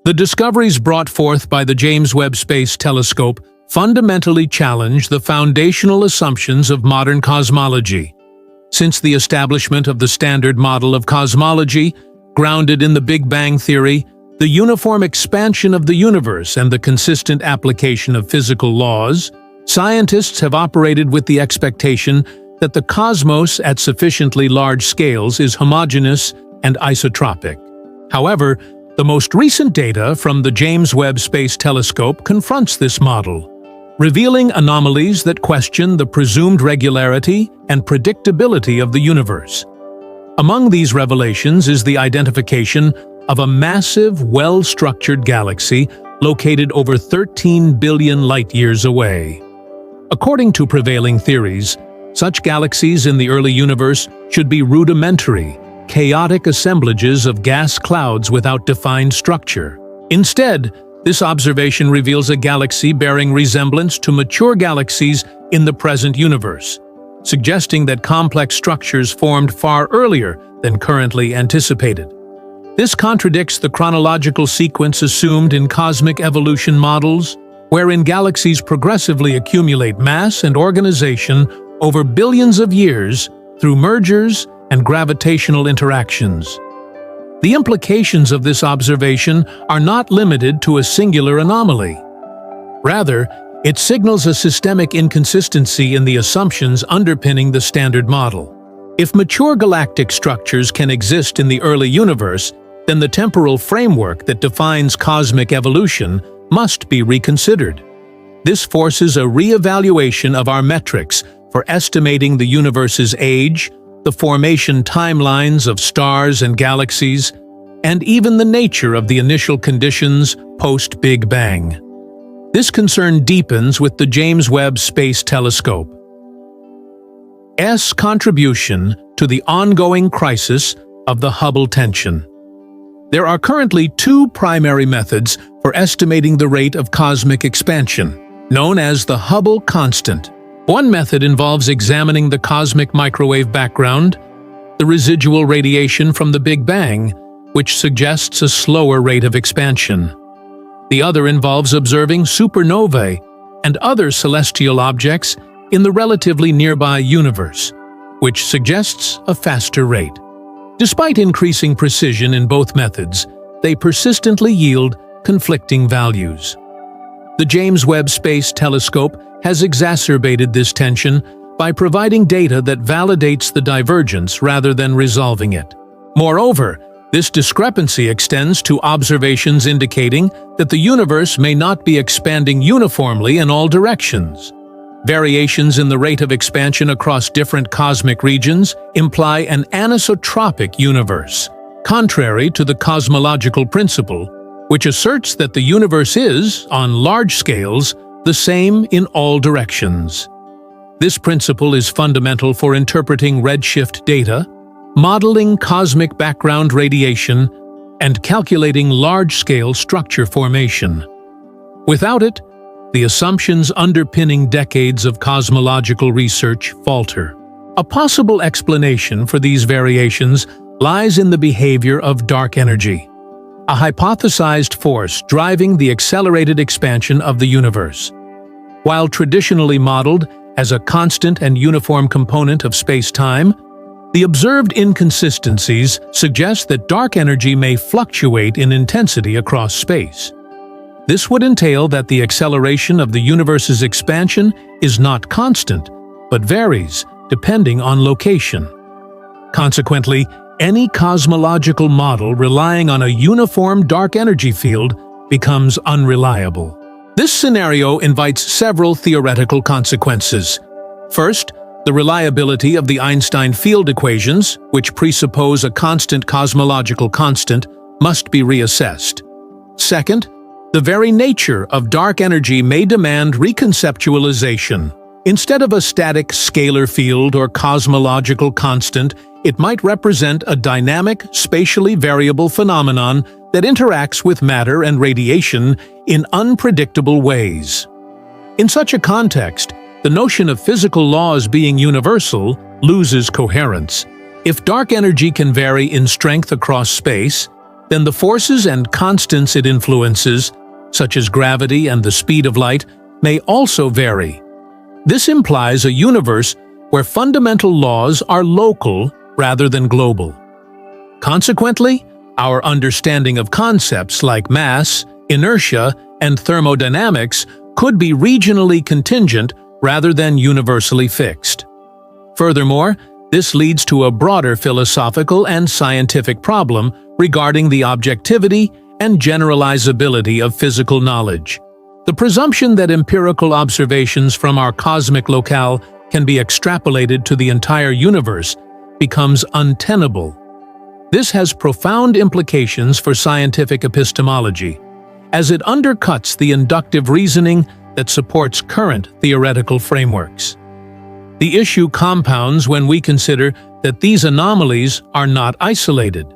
The discoveries brought forth by the James Webb Space Telescope fundamentally challenge the foundational assumptions of modern cosmology. Since the establishment of the standard model of cosmology, grounded in the Big Bang theory, the uniform expansion of the universe and the consistent application of physical laws, scientists have operated with the expectation that the cosmos at sufficiently large scales is homogeneous and isotropic. However, the most recent data from the James Webb Space Telescope confronts this model, revealing anomalies that question the presumed regularity and predictability of the universe. Among these revelations is the identification of a massive, well-structured galaxy located over 13 billion light-years away. According to prevailing theories, such galaxies in the early universe should be rudimentary, chaotic assemblages of gas clouds without defined structure. Instead, this observation reveals a galaxy bearing resemblance to mature galaxies in the present universe, suggesting that complex structures formed far earlier than currently anticipated. This contradicts the chronological sequence assumed in cosmic evolution models, wherein galaxies progressively accumulate mass and organization over billions of years through mergers and gravitational interactions. The implications of this observation are not limited to a singular anomaly. Rather, it signals a systemic inconsistency in the assumptions underpinning the standard model. If mature galactic structures can exist in the early universe, then the temporal framework that defines cosmic evolution must be reconsidered. This forces a re-evaluation of our metrics for estimating the universe's age, the formation timelines of stars and galaxies, and even the nature of the initial conditions post-Big Bang. This concern deepens with the James Webb Space Telescope's contribution to the ongoing crisis of the Hubble tension. There are currently two primary methods for estimating the rate of cosmic expansion, known as the Hubble constant. One method involves examining the cosmic microwave background, the residual radiation from the Big Bang, which suggests a slower rate of expansion. The other involves observing supernovae and other celestial objects in the relatively nearby universe, which suggests a faster rate. Despite increasing precision in both methods, they persistently yield conflicting values. The James Webb Space Telescope has exacerbated this tension by providing data that validates the divergence rather than resolving it. Moreover, this discrepancy extends to observations indicating that the universe may not be expanding uniformly in all directions. Variations in the rate of expansion across different cosmic regions imply an anisotropic universe, contrary to the cosmological principle, which asserts that the universe is, on large scales, the same in all directions. This principle is fundamental for interpreting redshift data, modeling cosmic background radiation, and calculating large-scale structure formation. Without it, the assumptions underpinning decades of cosmological research falter. A possible explanation for these variations lies in the behavior of dark energy, a hypothesized force driving the accelerated expansion of the universe. While traditionally modeled as a constant and uniform component of space-time, the observed inconsistencies suggest that dark energy may fluctuate in intensity across space. This would entail that the acceleration of the universe's expansion is not constant, but varies depending on location. Consequently, any cosmological model relying on a uniform dark energy field becomes unreliable. This scenario invites several theoretical consequences. First, the reliability of the Einstein field equations, which presuppose a constant cosmological constant, must be reassessed. Second, the very nature of dark energy may demand reconceptualization. Instead of a static scalar field or cosmological constant, it might represent a dynamic, spatially variable phenomenon that interacts with matter and radiation in unpredictable ways. In such a context, the notion of physical laws being universal loses coherence. If dark energy can vary in strength across space, then the forces and constants it influences, such as gravity and the speed of light, may also vary. This implies a universe where fundamental laws are local rather than global. Consequently, our understanding of concepts like mass, inertia, and thermodynamics could be regionally contingent rather than universally fixed. Furthermore, this leads to a broader philosophical and scientific problem regarding the objectivity and generalizability of physical knowledge. The presumption that empirical observations from our cosmic locale can be extrapolated to the entire universe becomes untenable. This has profound implications for scientific epistemology, as it undercuts the inductive reasoning that supports current theoretical frameworks. The issue compounds when we consider that these anomalies are not isolated.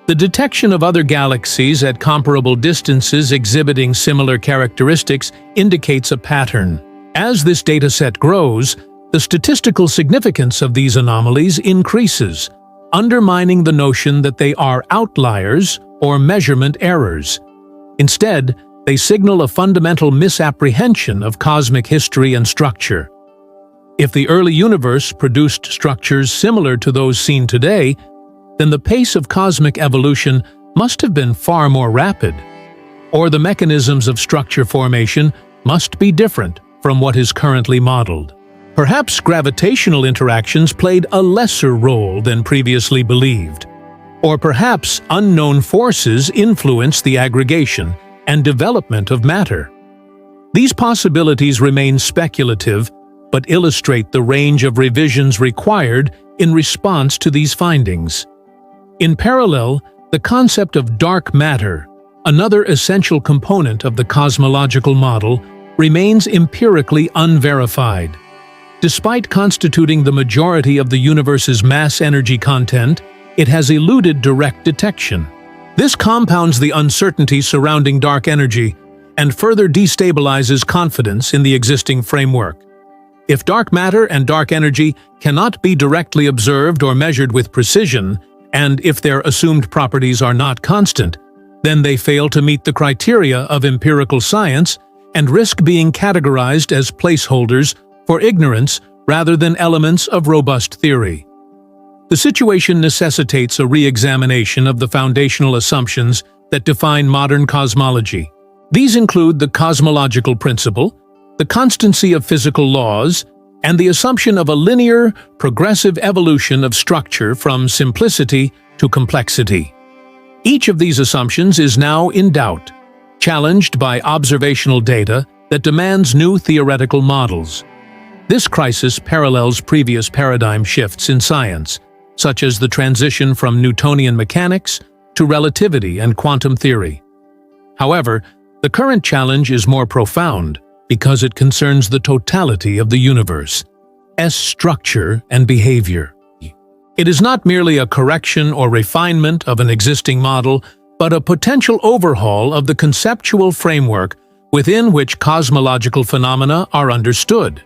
The detection of other galaxies at comparable distances exhibiting similar characteristics indicates a pattern. As this dataset grows, the statistical significance of these anomalies increases, undermining the notion that they are outliers or measurement errors. Instead, they signal a fundamental misapprehension of cosmic history and structure. If the early universe produced structures similar to those seen today, then the pace of cosmic evolution must have been far more rapid, or the mechanisms of structure formation must be different from what is currently modeled. Perhaps gravitational interactions played a lesser role than previously believed, or perhaps unknown forces influenced the aggregation and development of matter. These possibilities remain speculative, but illustrate the range of revisions required in response to these findings. In parallel, the concept of dark matter, another essential component of the cosmological model, remains empirically unverified. Despite constituting the majority of the universe's mass-energy content, it has eluded direct detection. This compounds the uncertainty surrounding dark energy and further destabilizes confidence in the existing framework. If dark matter and dark energy cannot be directly observed or measured with precision, and if their assumed properties are not constant, then they fail to meet the criteria of empirical science and risk being categorized as placeholders for ignorance rather than elements of robust theory. The situation necessitates a re-examination of the foundational assumptions that define modern cosmology. These include the cosmological principle, the constancy of physical laws, and the assumption of a linear, progressive evolution of structure from simplicity to complexity. Each of these assumptions is now in doubt, challenged by observational data that demands new theoretical models. This crisis parallels previous paradigm shifts in science, such as the transition from Newtonian mechanics to relativity and quantum theory. However, the current challenge is more profound because it concerns the totality of the universe's structure and behavior. It is not merely a correction or refinement of an existing model, but a potential overhaul of the conceptual framework within which cosmological phenomena are understood.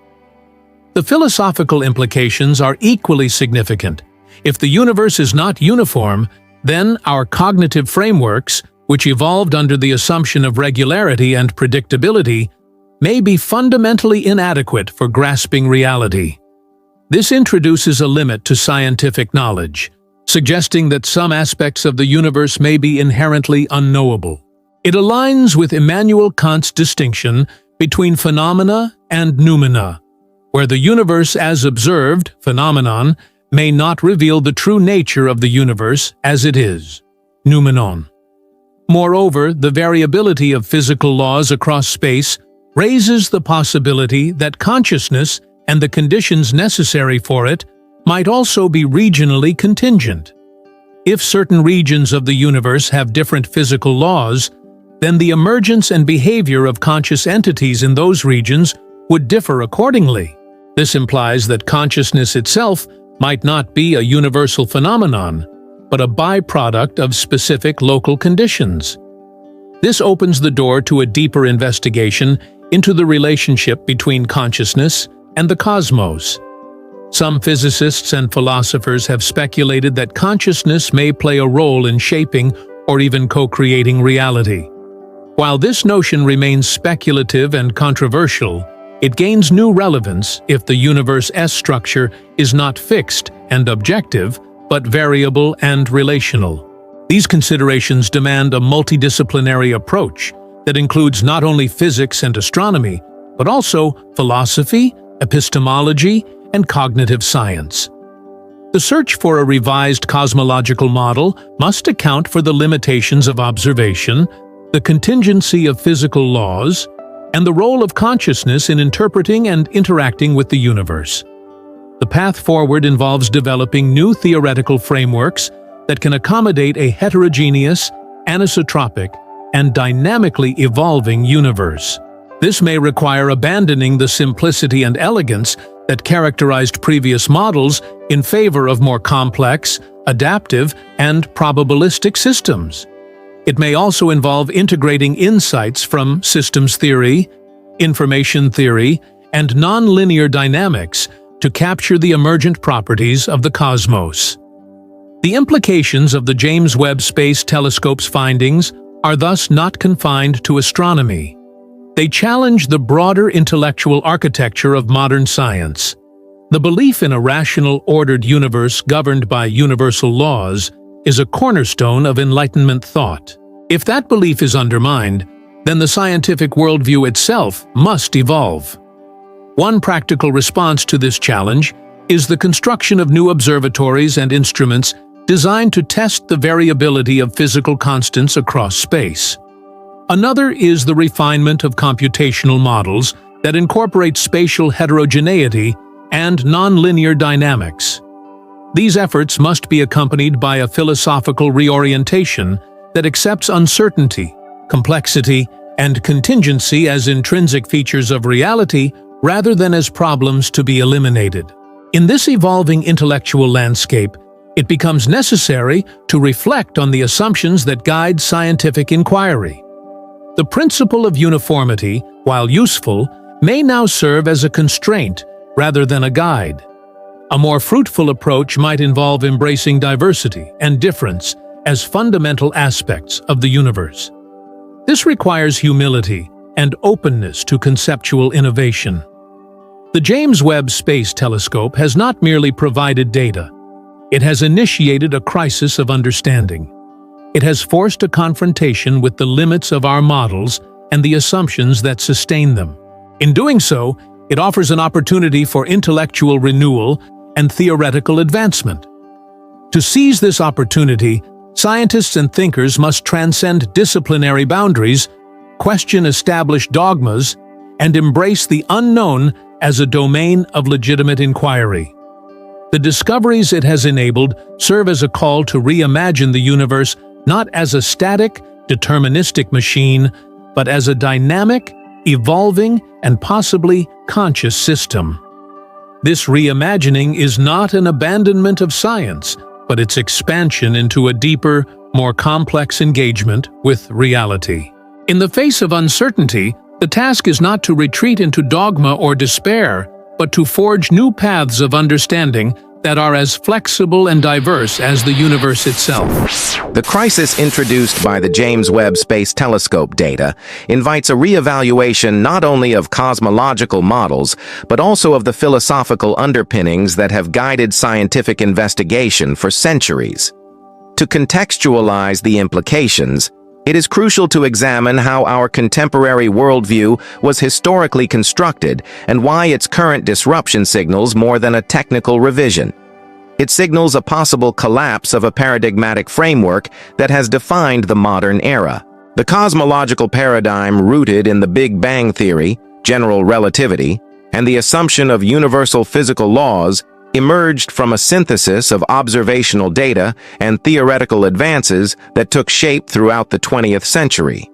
The philosophical implications are equally significant. If the universe is not uniform, then our cognitive frameworks, which evolved under the assumption of regularity and predictability, may be fundamentally inadequate for grasping reality. This introduces a limit to scientific knowledge, suggesting that some aspects of the universe may be inherently unknowable. It aligns with Immanuel Kant's distinction between phenomena and noumena, where the universe as observed, phenomenon, may not reveal the true nature of the universe as it is, noumenon. Moreover, the variability of physical laws across space raises the possibility that consciousness and the conditions necessary for it might also be regionally contingent. If certain regions of the universe have different physical laws, then the emergence and behavior of conscious entities in those regions would differ accordingly. This implies that consciousness itself might not be a universal phenomenon, but a byproduct of specific local conditions. This opens the door to a deeper investigation into the relationship between consciousness and the cosmos. Some physicists and philosophers have speculated that consciousness may play a role in shaping or even co-creating reality. While this notion remains speculative and controversial, it gains new relevance if the universe's structure is not fixed and objective, but variable and relational. These considerations demand a multidisciplinary approach that includes not only physics and astronomy, but also philosophy, epistemology, and cognitive science. The search for a revised cosmological model must account for the limitations of observation, the contingency of physical laws, and the role of consciousness in interpreting and interacting with the universe. The path forward involves developing new theoretical frameworks that can accommodate a heterogeneous, anisotropic, and dynamically evolving universe. This may require abandoning the simplicity and elegance that characterized previous models in favor of more complex, adaptive, and probabilistic systems. It may also involve integrating insights from systems theory, information theory, and nonlinear dynamics to capture the emergent properties of the cosmos. The implications of the James Webb Space Telescope's findings are thus not confined to astronomy. They challenge the broader intellectual architecture of modern science. The belief in a rational, ordered universe governed by universal laws is a cornerstone of Enlightenment thought. If that belief is undermined, then the scientific worldview itself must evolve. One practical response to this challenge is the construction of new observatories and instruments designed to test the variability of physical constants across space. Another is the refinement of computational models that incorporate spatial heterogeneity and nonlinear dynamics. These efforts must be accompanied by a philosophical reorientation that accepts uncertainty, complexity, and contingency as intrinsic features of reality rather than as problems to be eliminated. In this evolving intellectual landscape, it becomes necessary to reflect on the assumptions that guide scientific inquiry. The principle of uniformity, while useful, may now serve as a constraint rather than a guide. A more fruitful approach might involve embracing diversity and difference as fundamental aspects of the universe. This requires humility and openness to conceptual innovation. The James Webb Space Telescope has not merely provided data. It has initiated a crisis of understanding. It has forced a confrontation with the limits of our models and the assumptions that sustain them. In doing so, it offers an opportunity for intellectual renewal and theoretical advancement. To seize this opportunity, scientists and thinkers must transcend disciplinary boundaries, question established dogmas, and embrace the unknown as a domain of legitimate inquiry. The discoveries it has enabled serve as a call to reimagine the universe not as a static, deterministic machine, but as a dynamic, evolving, and possibly conscious system. This reimagining is not an abandonment of science, but its expansion into a deeper, more complex engagement with reality. In the face of uncertainty, the task is not to retreat into dogma or despair, but to forge new paths of understanding that are as flexible and diverse as the universe itself. The crisis introduced by the James Webb Space Telescope data invites a reevaluation not only of cosmological models, but also of the philosophical underpinnings that have guided scientific investigation for centuries. To contextualize the implications, it is crucial to examine how our contemporary worldview was historically constructed and why its current disruption signals more than a technical revision. It signals a possible collapse of a paradigmatic framework that has defined the modern era. The cosmological paradigm rooted in the Big Bang theory, general relativity, and the assumption of universal physical laws emerged from a synthesis of observational data and theoretical advances that took shape throughout the 20th century.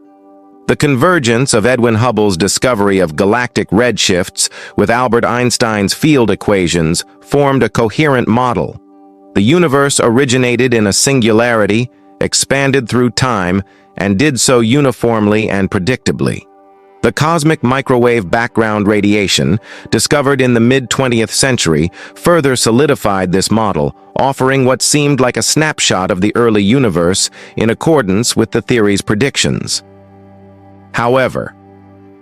The convergence of Edwin Hubble's discovery of galactic redshifts with Albert Einstein's field equations formed a coherent model. The universe originated in a singularity, expanded through time, and did so uniformly and predictably. The cosmic microwave background radiation, discovered in the mid-20th century, further solidified this model, offering what seemed like a snapshot of the early universe in accordance with the theory's predictions. However,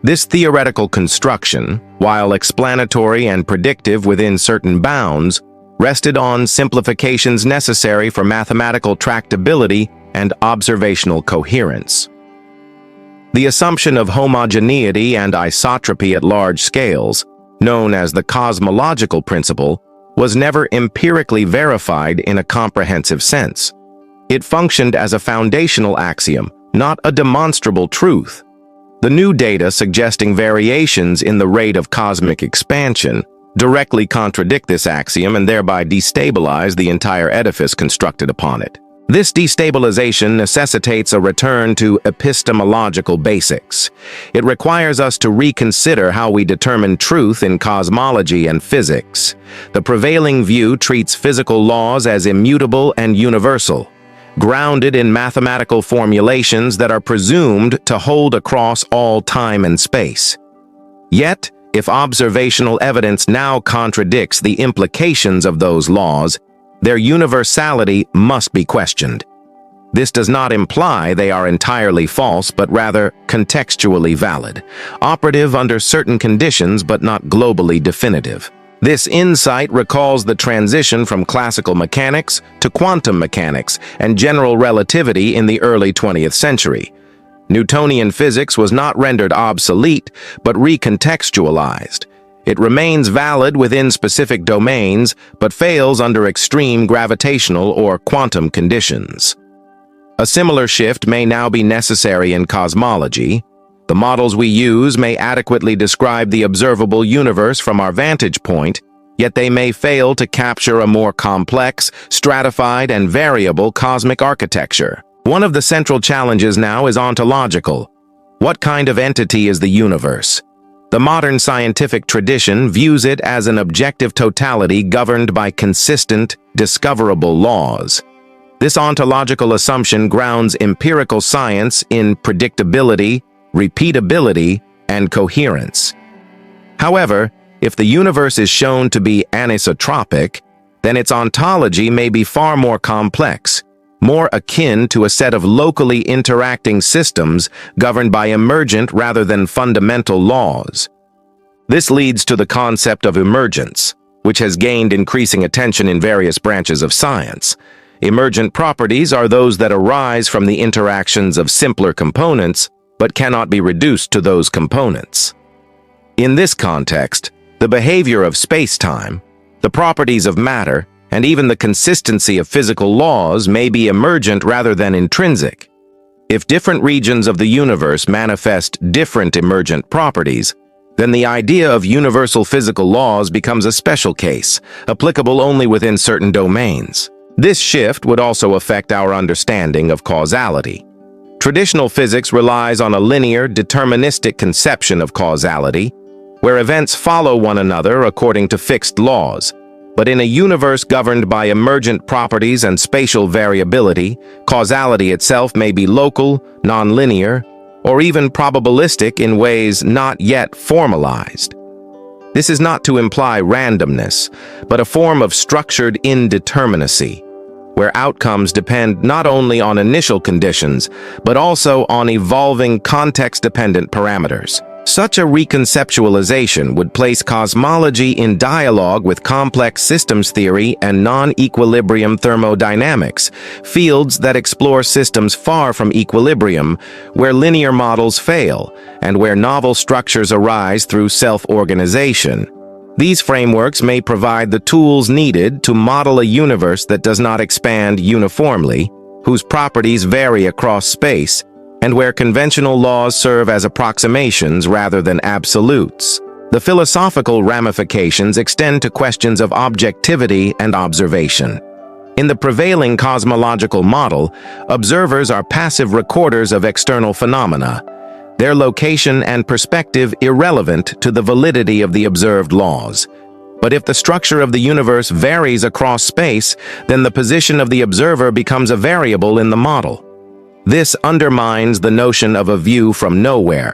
this theoretical construction, while explanatory and predictive within certain bounds, rested on simplifications necessary for mathematical tractability and observational coherence. The assumption of homogeneity and isotropy at large scales, known as the cosmological principle, was never empirically verified in a comprehensive sense. It functioned as a foundational axiom, not a demonstrable truth. The new data suggesting variations in the rate of cosmic expansion directly contradict this axiom and thereby destabilize the entire edifice constructed upon it. This destabilization necessitates a return to epistemological basics. It requires us to reconsider how we determine truth in cosmology and physics. The prevailing view treats physical laws as immutable and universal, grounded in mathematical formulations that are presumed to hold across all time and space. Yet, if observational evidence now contradicts the implications of those laws, their universality must be questioned. This does not imply they are entirely false, but rather contextually valid, operative under certain conditions but not globally definitive. This insight recalls the transition from classical mechanics to quantum mechanics and general relativity in the early 20th century. Newtonian physics was not rendered obsolete, but recontextualized. It remains valid within specific domains, but fails under extreme gravitational or quantum conditions. A similar shift may now be necessary in cosmology. The models we use may adequately describe the observable universe from our vantage point, yet they may fail to capture a more complex, stratified, and variable cosmic architecture. One of the central challenges now is ontological. What kind of entity is the universe? The modern scientific tradition views it as an objective totality governed by consistent, discoverable laws. This ontological assumption grounds empirical science in predictability, repeatability, and coherence. However, if the universe is shown to be anisotropic, then its ontology may be far more complex, more akin to a set of locally interacting systems governed by emergent rather than fundamental laws. This leads to the concept of emergence, which has gained increasing attention in various branches of science. Emergent properties are those that arise from the interactions of simpler components, but cannot be reduced to those components. In this context, the behavior of space-time, the properties of matter, and even the consistency of physical laws may be emergent rather than intrinsic. If different regions of the universe manifest different emergent properties, then the idea of universal physical laws becomes a special case, applicable only within certain domains. This shift would also affect our understanding of causality. Traditional physics relies on a linear, deterministic conception of causality, where events follow one another according to fixed laws. But in a universe governed by emergent properties and spatial variability, causality itself may be local, nonlinear, or even probabilistic in ways not yet formalized. This is not to imply randomness, but a form of structured indeterminacy, where outcomes depend not only on initial conditions, but also on evolving context-dependent parameters. Such a reconceptualization would place cosmology in dialogue with complex systems theory and non-equilibrium thermodynamics, fields that explore systems far from equilibrium, where linear models fail, and where novel structures arise through self-organization. These frameworks may provide the tools needed to model a universe that does not expand uniformly, whose properties vary across space, and where conventional laws serve as approximations rather than absolutes. The philosophical ramifications extend to questions of objectivity and observation. In the prevailing cosmological model, observers are passive recorders of external phenomena, their location and perspective irrelevant to the validity of the observed laws. But if the structure of the universe varies across space, then the position of the observer becomes a variable in the model. This undermines the notion of a view from nowhere.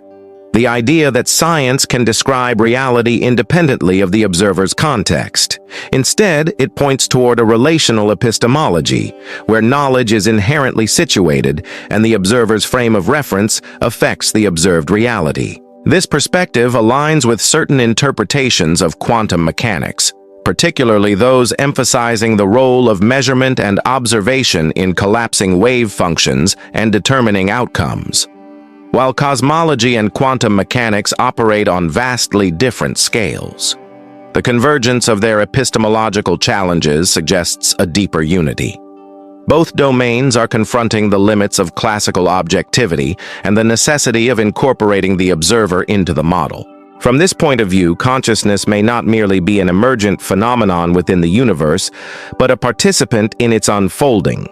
the idea that science can describe reality independently of the observer's context. Instead, it points toward a relational epistemology, where knowledge is inherently situated and the observer's frame of reference affects the observed reality. This perspective aligns with certain interpretations of quantum mechanics, particularly those emphasizing the role of measurement and observation in collapsing wave functions and determining outcomes. While cosmology and quantum mechanics operate on vastly different scales, the convergence of their epistemological challenges suggests a deeper unity. Both domains are confronting the limits of classical objectivity and the necessity of incorporating the observer into the model. From this point of view, consciousness may not merely be an emergent phenomenon within the universe, but a participant in its unfolding.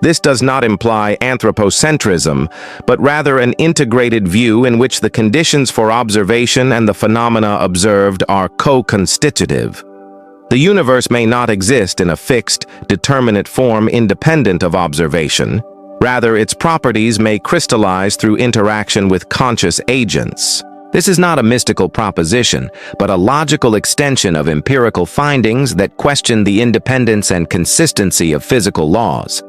This does not imply anthropocentrism, but rather an integrated view in which the conditions for observation and the phenomena observed are co-constitutive. The universe may not exist in a fixed, determinate form independent of observation. Rather, its properties may crystallize through interaction with conscious agents. This is not a mystical proposition, but a logical extension of empirical findings that question the independence and consistency of physical laws.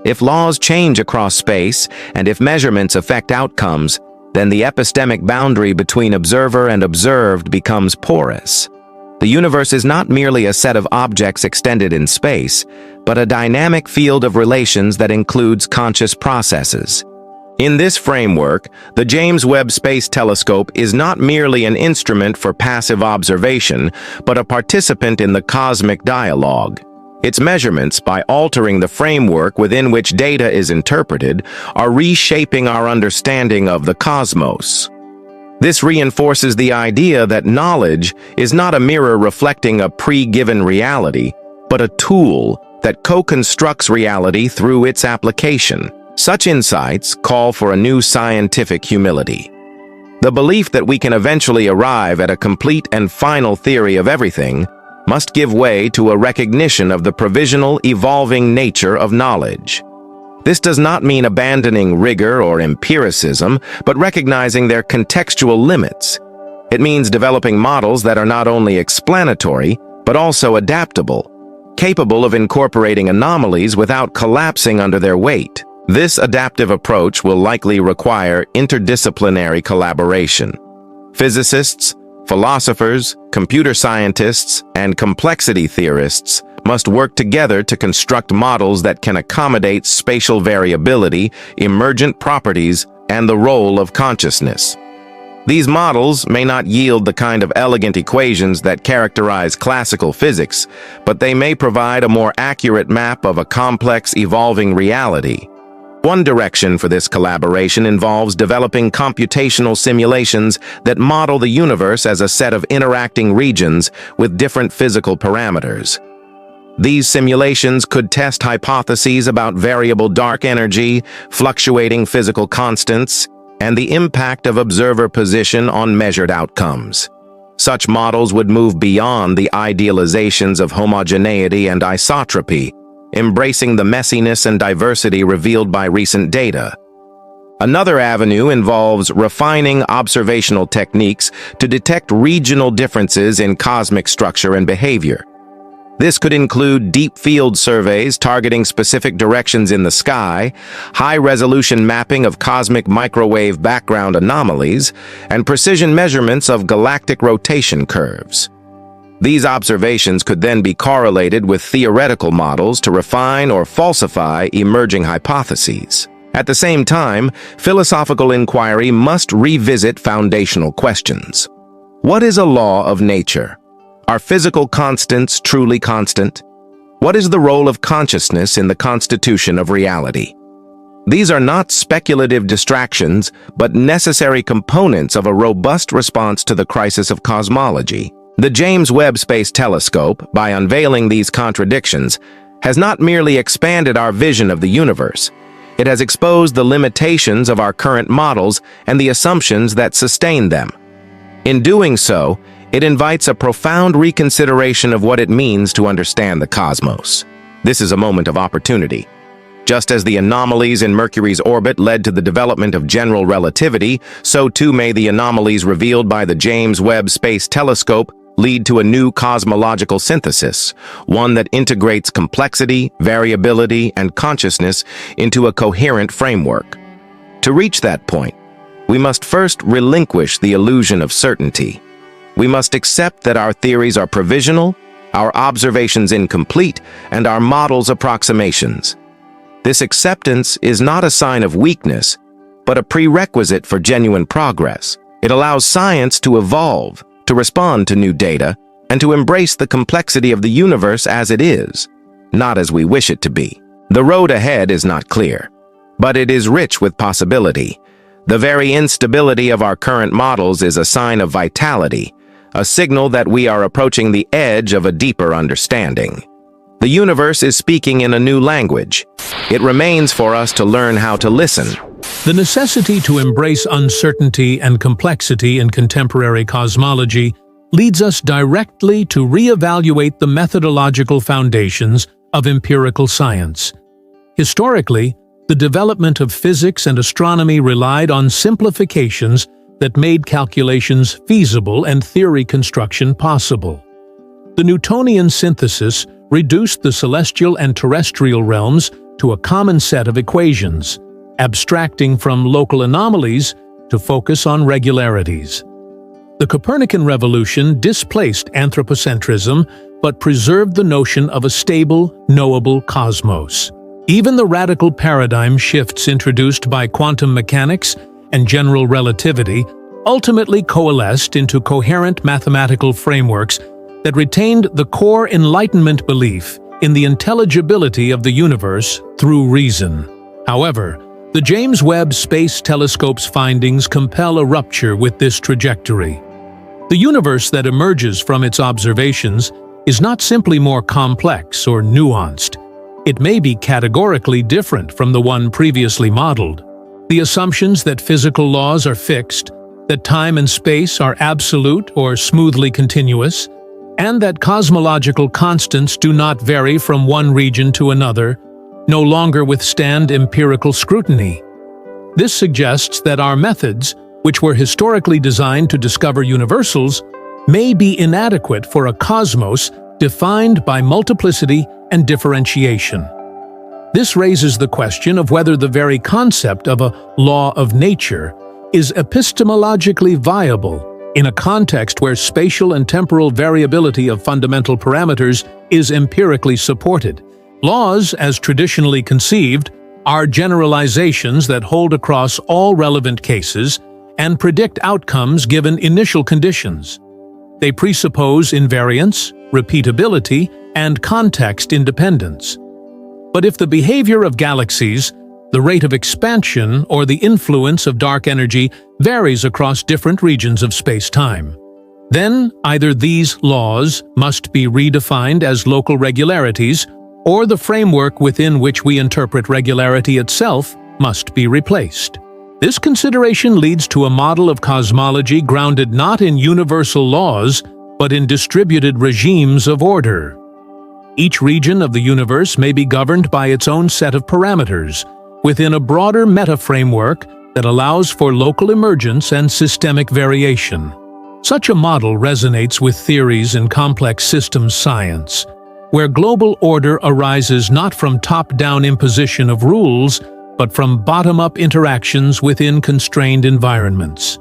If laws change across space, and if measurements affect outcomes, then the epistemic boundary between observer and observed becomes porous. The universe is not merely a set of objects extended in space, but a dynamic field of relations that includes conscious processes. In this framework, the James Webb Space Telescope is not merely an instrument for passive observation, but a participant in the cosmic dialogue. Its measurements, by altering the framework within which data is interpreted, are reshaping our understanding of the cosmos. This reinforces the idea that knowledge is not a mirror reflecting a pre-given reality, but a tool that co-constructs reality through its application. Such insights call for a new scientific humility. The belief that we can eventually arrive at a complete and final theory of everything must give way to a recognition of the provisional, evolving nature of knowledge. This does not mean abandoning rigor or empiricism, but recognizing their contextual limits. It means developing models that are not only explanatory, but also adaptable, capable of incorporating anomalies without collapsing under their weight. This adaptive approach will likely require interdisciplinary collaboration. Physicists, philosophers, computer scientists, and complexity theorists must work together to construct models that can accommodate spatial variability, emergent properties, and the role of consciousness. These models may not yield the kind of elegant equations that characterize classical physics, but they may provide a more accurate map of a complex, evolving reality. One direction for this collaboration involves developing computational simulations that model the universe as a set of interacting regions with different physical parameters. These simulations could test hypotheses about variable dark energy, fluctuating physical constants, and the impact of observer position on measured outcomes. Such models would move beyond the idealizations of homogeneity and isotropy, embracing the messiness and diversity revealed by recent data. Another avenue involves refining observational techniques to detect regional differences in cosmic structure and behavior. This could include deep field surveys targeting specific directions in the sky, high-resolution mapping of cosmic microwave background anomalies, and precision measurements of galactic rotation curves. These observations could then be correlated with theoretical models to refine or falsify emerging hypotheses. At the same time, philosophical inquiry must revisit foundational questions. What is a law of nature? Are physical constants truly constant? What is the role of consciousness in the constitution of reality? These are not speculative distractions, but necessary components of a robust response to the crisis of cosmology. The James Webb Space Telescope, by unveiling these contradictions, has not merely expanded our vision of the universe. It has exposed the limitations of our current models and the assumptions that sustain them. In doing so, it invites a profound reconsideration of what it means to understand the cosmos. This is a moment of opportunity. Just as the anomalies in Mercury's orbit led to the development of general relativity, so too may the anomalies revealed by the James Webb Space Telescope lead to a new cosmological synthesis, one that integrates complexity, variability, and consciousness into a coherent framework. To reach that point, we must first relinquish the illusion of certainty. We must accept that our theories are provisional, our observations incomplete, and our models approximations. This acceptance is not a sign of weakness, but a prerequisite for genuine progress. It allows science to evolve, to respond to new data, and to embrace the complexity of the universe as it is, not as we wish it to be. The road ahead is not clear, but it is rich with possibility. The very instability of our current models is a sign of vitality, a signal that we are approaching the edge of a deeper understanding. The universe is speaking in a new language. It remains for us to learn how to listen. The necessity to embrace uncertainty and complexity in contemporary cosmology leads us directly to reevaluate the methodological foundations of empirical science. Historically, the development of physics and astronomy relied on simplifications that made calculations feasible and theory construction possible. The Newtonian synthesis reduced the celestial and terrestrial realms to a common set of equations, abstracting from local anomalies to focus on regularities. The Copernican revolution displaced anthropocentrism but preserved the notion of a stable, knowable cosmos. Even the radical paradigm shifts introduced by quantum mechanics and general relativity ultimately coalesced into coherent mathematical frameworks that retained the core Enlightenment belief in the intelligibility of the universe through reason. However, the James Webb Space Telescope's findings compel a rupture with this trajectory. The universe that emerges from its observations is not simply more complex or nuanced. It may be categorically different from the one previously modeled. The assumptions that physical laws are fixed, that time and space are absolute or smoothly continuous, and that cosmological constants do not vary from one region to another, no longer withstand empirical scrutiny. This suggests that our methods, which were historically designed to discover universals, may be inadequate for a cosmos defined by multiplicity and differentiation. This raises the question of whether the very concept of a law of nature is epistemologically viable in a context where spatial and temporal variability of fundamental parameters is empirically supported. Laws, as traditionally conceived, are generalizations that hold across all relevant cases and predict outcomes given initial conditions. They presuppose invariance, repeatability, and context independence. But if the behavior of galaxies, the rate of expansion, or the influence of dark energy varies across different regions of space-time, then either these laws must be redefined as local regularities, or the framework within which we interpret regularity itself must be replaced. This consideration leads to a model of cosmology grounded not in universal laws, but in distributed regimes of order. Each region of the universe may be governed by its own set of parameters, within a broader meta-framework that allows for local emergence and systemic variation. Such a model resonates with theories in complex systems science, where global order arises not from top-down imposition of rules, but from bottom-up interactions within constrained environments.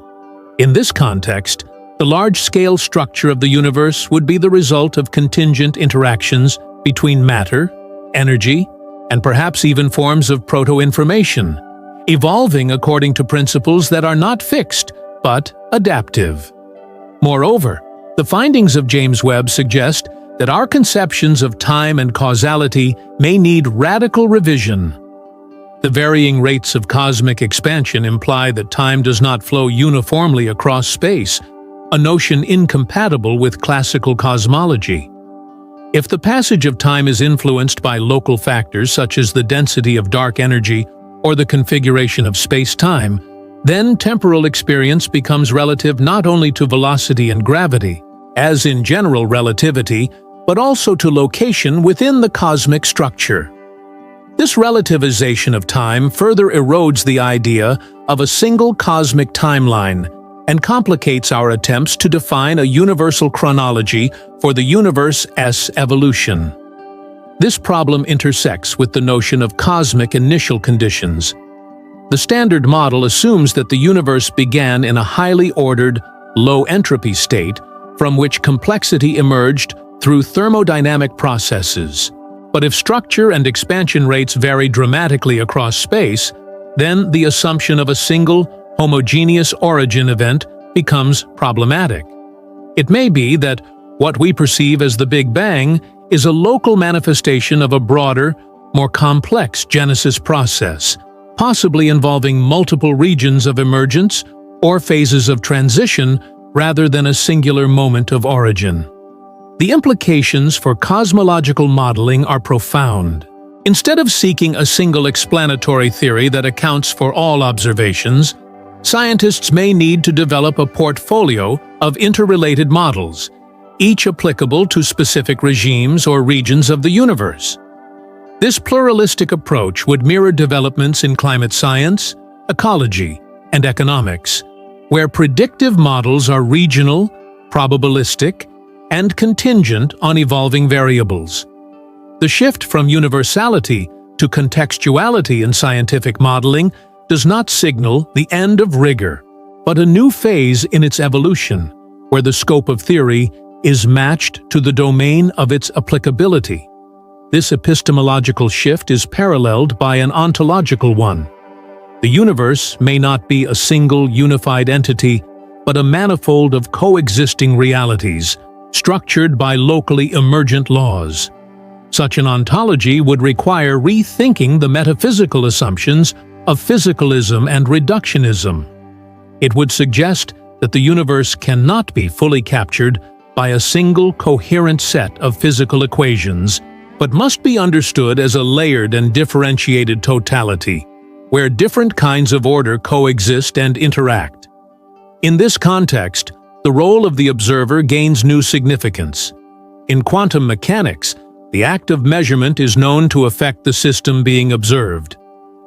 In this context, the large-scale structure of the universe would be the result of contingent interactions between matter, energy, and perhaps even forms of proto-information, evolving according to principles that are not fixed, but adaptive. Moreover, the findings of James Webb suggest that our conceptions of time and causality may need radical revision. The varying rates of cosmic expansion imply that time does not flow uniformly across space, a notion incompatible with classical cosmology. If the passage of time is influenced by local factors such as the density of dark energy or the configuration of space-time, then temporal experience becomes relative not only to velocity and gravity, as in general relativity, but also to location within the cosmic structure. This relativization of time further erodes the idea of a single cosmic timeline and complicates our attempts to define a universal chronology for the universe's evolution. This problem intersects with the notion of cosmic initial conditions. The Standard Model assumes that the universe began in a highly ordered, low-entropy state from which complexity emerged through thermodynamic processes. But if structure and expansion rates vary dramatically across space, then the assumption of a single, homogeneous origin event becomes problematic. It may be that what we perceive as the Big Bang is a local manifestation of a broader, more complex genesis process, possibly involving multiple regions of emergence or phases of transition rather than a singular moment of origin. The implications for cosmological modeling are profound. Instead of seeking a single explanatory theory that accounts for all observations, scientists may need to develop a portfolio of interrelated models, each applicable to specific regimes or regions of the universe. This pluralistic approach would mirror developments in climate science, ecology, and economics, where predictive models are regional, probabilistic, and contingent on evolving variables. The shift from universality to contextuality in scientific modeling does not signal the end of rigor, but a new phase in its evolution, where the scope of theory is matched to the domain of its applicability. This epistemological shift is paralleled by an ontological one. The universe may not be a single unified entity, but a manifold of coexisting realities, structured by locally emergent laws. Such an ontology would require rethinking the metaphysical assumptions of physicalism and reductionism. It would suggest that the universe cannot be fully captured by a single coherent set of physical equations, but must be understood as a layered and differentiated totality, where different kinds of order coexist and interact. In this context, the role of the observer gains new significance. In quantum mechanics, the act of measurement is known to affect the system being observed,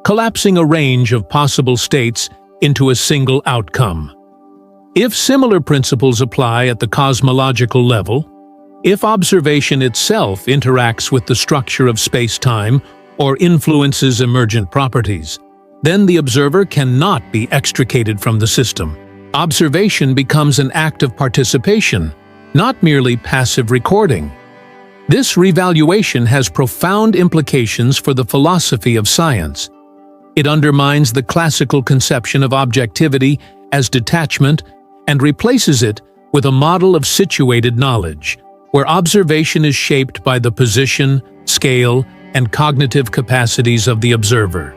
collapsing a range of possible states into a single outcome. If similar principles apply at the cosmological level, if observation itself interacts with the structure of space-time or influences emergent properties, then the observer cannot be extricated from the system. Observation becomes an act of participation, not merely passive recording. This revaluation has profound implications for the philosophy of science. It undermines the classical conception of objectivity as detachment and replaces it with a model of situated knowledge, where observation is shaped by the position, scale, and cognitive capacities of the observer.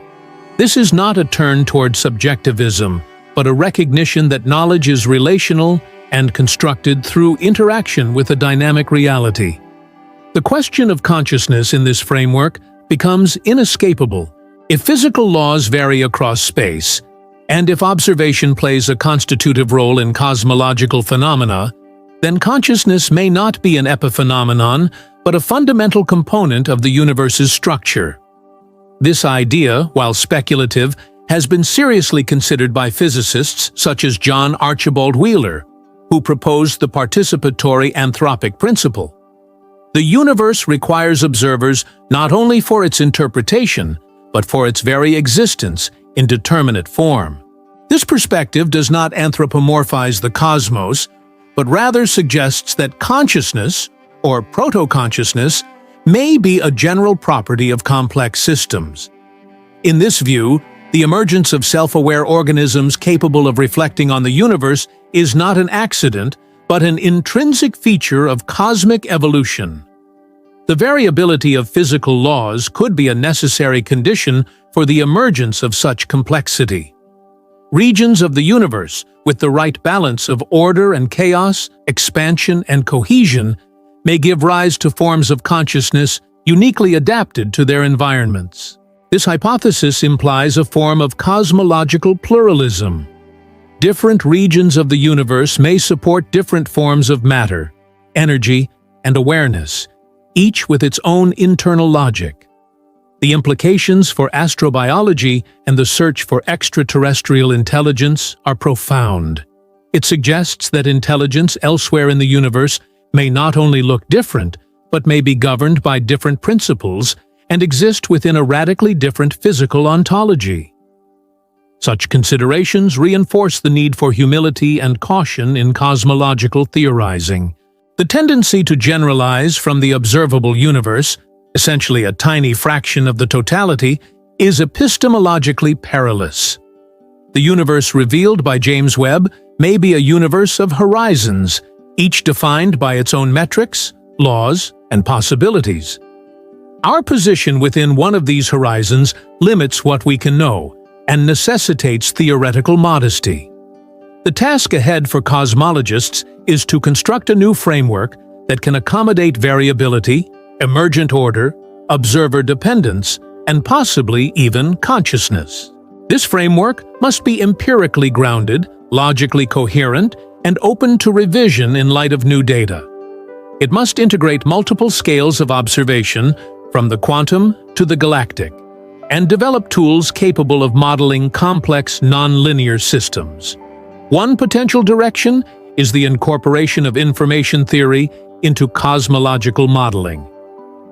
This is not a turn toward subjectivism, but a recognition that knowledge is relational and constructed through interaction with a dynamic reality. The question of consciousness in this framework becomes inescapable. If physical laws vary across space, and if observation plays a constitutive role in cosmological phenomena, then consciousness may not be an epiphenomenon, but a fundamental component of the universe's structure. This idea, while speculative, has been seriously considered by physicists such as John Archibald Wheeler, who proposed the participatory anthropic principle. The universe requires observers not only for its interpretation, but for its very existence in determinate form. This perspective does not anthropomorphize the cosmos, but rather suggests that consciousness, or proto-consciousness, may be a general property of complex systems. In this view, the emergence of self-aware organisms capable of reflecting on the universe is not an accident, but an intrinsic feature of cosmic evolution. The variability of physical laws could be a necessary condition for the emergence of such complexity. Regions of the universe, with the right balance of order and chaos, expansion and cohesion, may give rise to forms of consciousness uniquely adapted to their environments. This hypothesis implies a form of cosmological pluralism. Different regions of the universe may support different forms of matter, energy, and awareness, each with its own internal logic. The implications for astrobiology and the search for extraterrestrial intelligence are profound. It suggests that intelligence elsewhere in the universe may not only look different, but may be governed by different principles and exist within a radically different physical ontology. Such considerations reinforce the need for humility and caution in cosmological theorizing. The tendency to generalize from the observable universe, essentially a tiny fraction of the totality, is epistemologically perilous. The universe revealed by James Webb may be a universe of horizons, each defined by its own metrics, laws, and possibilities. Our position within one of these horizons limits what we can know and necessitates theoretical modesty. The task ahead for cosmologists is to construct a new framework that can accommodate variability, emergent order, observer dependence, and possibly even consciousness. This framework must be empirically grounded, logically coherent, and open to revision in light of new data. It must integrate multiple scales of observation, from the quantum to the galactic, and develop tools capable of modeling complex nonlinear systems. One potential direction is the incorporation of information theory into cosmological modeling.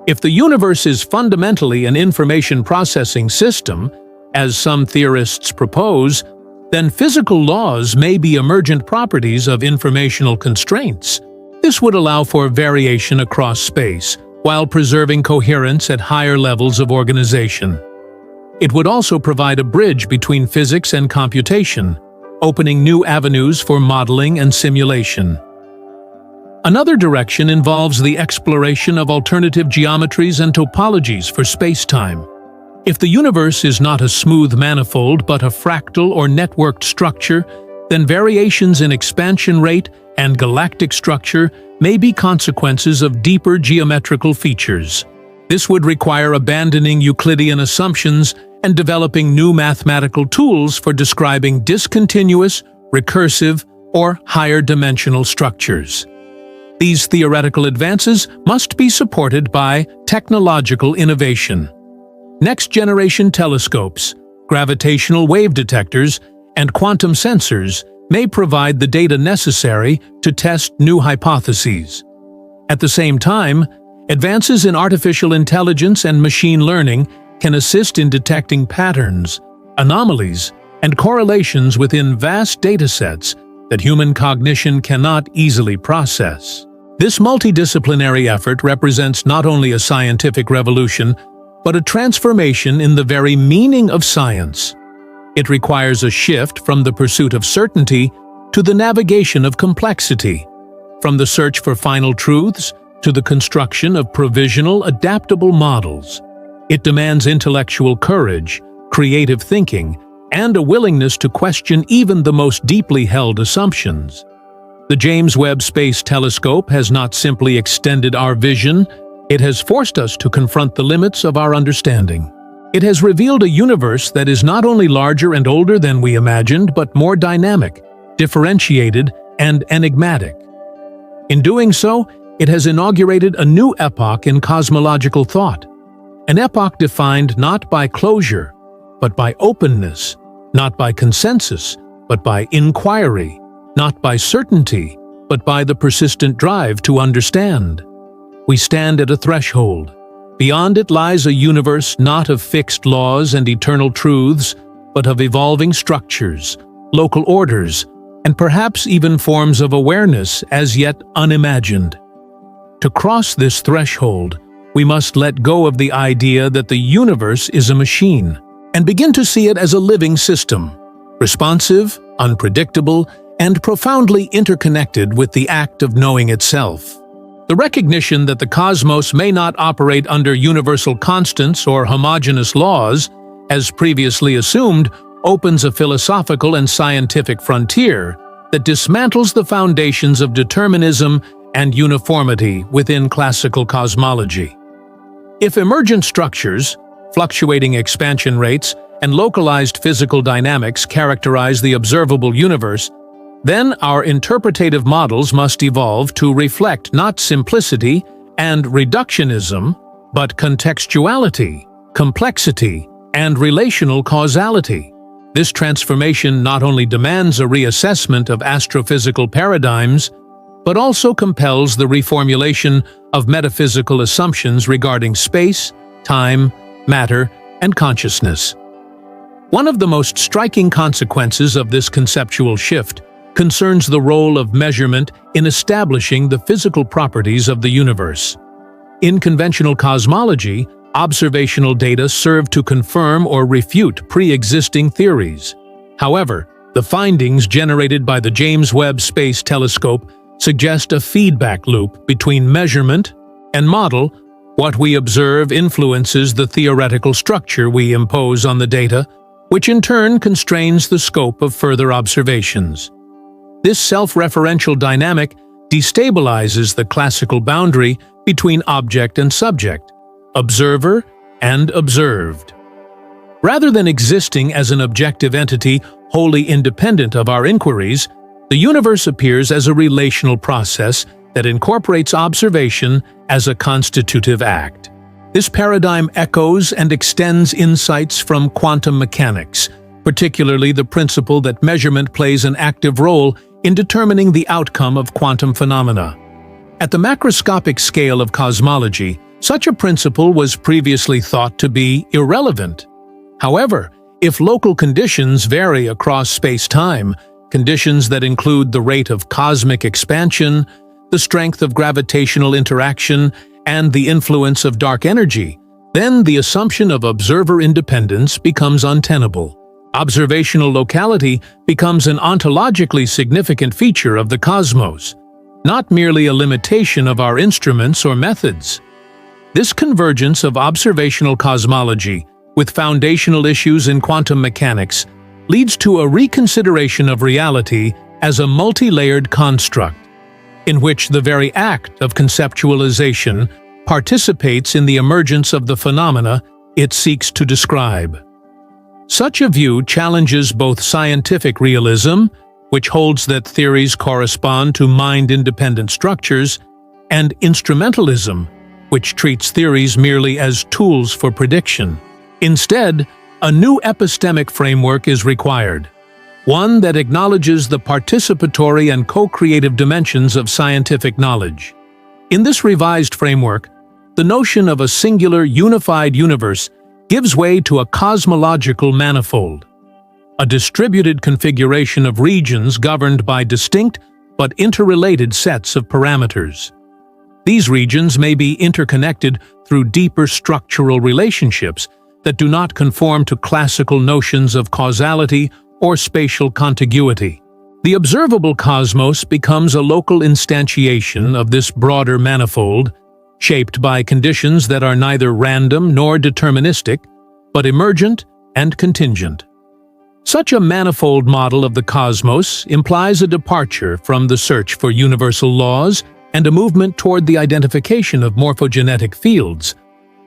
If the universe is fundamentally an information processing system, as some theorists propose, then physical laws may be emergent properties of informational constraints. This would allow for variation across space, while preserving coherence at higher levels of organization. It would also provide a bridge between physics and computation, opening new avenues for modeling and simulation. Another direction involves the exploration of alternative geometries and topologies for space-time. If the universe is not a smooth manifold but a fractal or networked structure, then variations in expansion rate and galactic structure may be consequences of deeper geometrical features. This would require abandoning Euclidean assumptions and developing new mathematical tools for describing discontinuous, recursive, or higher-dimensional structures. These theoretical advances must be supported by technological innovation. Next-generation telescopes, gravitational wave detectors, and quantum sensors may provide the data necessary to test new hypotheses. At the same time, advances in artificial intelligence and machine learning can assist in detecting patterns, anomalies, and correlations within vast datasets that human cognition cannot easily process. This multidisciplinary effort represents not only a scientific revolution, but a transformation in the very meaning of science. It requires a shift from the pursuit of certainty to the navigation of complexity, from the search for final truths to the construction of provisional, adaptable models. It demands intellectual courage, creative thinking, and a willingness to question even the most deeply held assumptions. The James Webb Space Telescope has not simply extended our vision, it has forced us to confront the limits of our understanding. It has revealed a universe that is not only larger and older than we imagined, but more dynamic, differentiated, and enigmatic. In doing so, it has inaugurated a new epoch in cosmological thought, an epoch defined not by closure, but by openness, not by consensus, but by inquiry, not by certainty, but by the persistent drive to understand. We stand at a threshold. Beyond it lies a universe not of fixed laws and eternal truths, but of evolving structures, local orders, and perhaps even forms of awareness as yet unimagined. To cross this threshold, we must let go of the idea that the universe is a machine and begin to see it as a living system, responsive, unpredictable, and profoundly interconnected with the act of knowing itself. The recognition that the cosmos may not operate under universal constants or homogeneous laws, as previously assumed, opens a philosophical and scientific frontier that dismantles the foundations of determinism and uniformity within classical cosmology. If emergent structures, fluctuating expansion rates, and localized physical dynamics characterize the observable universe, then our interpretative models must evolve to reflect not simplicity and reductionism, but contextuality, complexity, and relational causality. This transformation not only demands a reassessment of astrophysical paradigms, but also compels the reformulation of metaphysical assumptions regarding space, time, matter, and consciousness. One of the most striking consequences of this conceptual shift concerns the role of measurement in establishing the physical properties of the universe. In conventional cosmology, observational data serve to confirm or refute pre-existing theories. However, the findings generated by the James Webb Space Telescope suggest a feedback loop between measurement and model. What we observe influences the theoretical structure we impose on the data, which in turn constrains the scope of further observations. This self-referential dynamic destabilizes the classical boundary between object and subject, observer and observed. Rather than existing as an objective entity wholly independent of our inquiries, the universe appears as a relational process that incorporates observation as a constitutive act. This paradigm echoes and extends insights from quantum mechanics, particularly the principle that measurement plays an active role in determining the outcome of quantum phenomena. At the macroscopic scale of cosmology, such a principle was previously thought to be irrelevant. However, if local conditions vary across space-time, conditions that include the rate of cosmic expansion, the strength of gravitational interaction, and the influence of dark energy, then the assumption of observer independence becomes untenable. Observational locality becomes an ontologically significant feature of the cosmos, not merely a limitation of our instruments or methods. This convergence of observational cosmology with foundational issues in quantum mechanics leads to a reconsideration of reality as a multi-layered construct, in which the very act of conceptualization participates in the emergence of the phenomena it seeks to describe. Such a view challenges both scientific realism, which holds that theories correspond to mind-independent structures, and instrumentalism, which treats theories merely as tools for prediction. Instead, a new epistemic framework is required, one that acknowledges the participatory and co-creative dimensions of scientific knowledge. In this revised framework, the notion of a singular, unified universe gives way to a cosmological manifold, a distributed configuration of regions governed by distinct but interrelated sets of parameters. These regions may be interconnected through deeper structural relationships that do not conform to classical notions of causality or spatial contiguity. The observable cosmos becomes a local instantiation of this broader manifold, shaped by conditions that are neither random nor deterministic, but emergent and contingent. Such a manifold model of the cosmos implies a departure from the search for universal laws and a movement toward the identification of morphogenetic fields,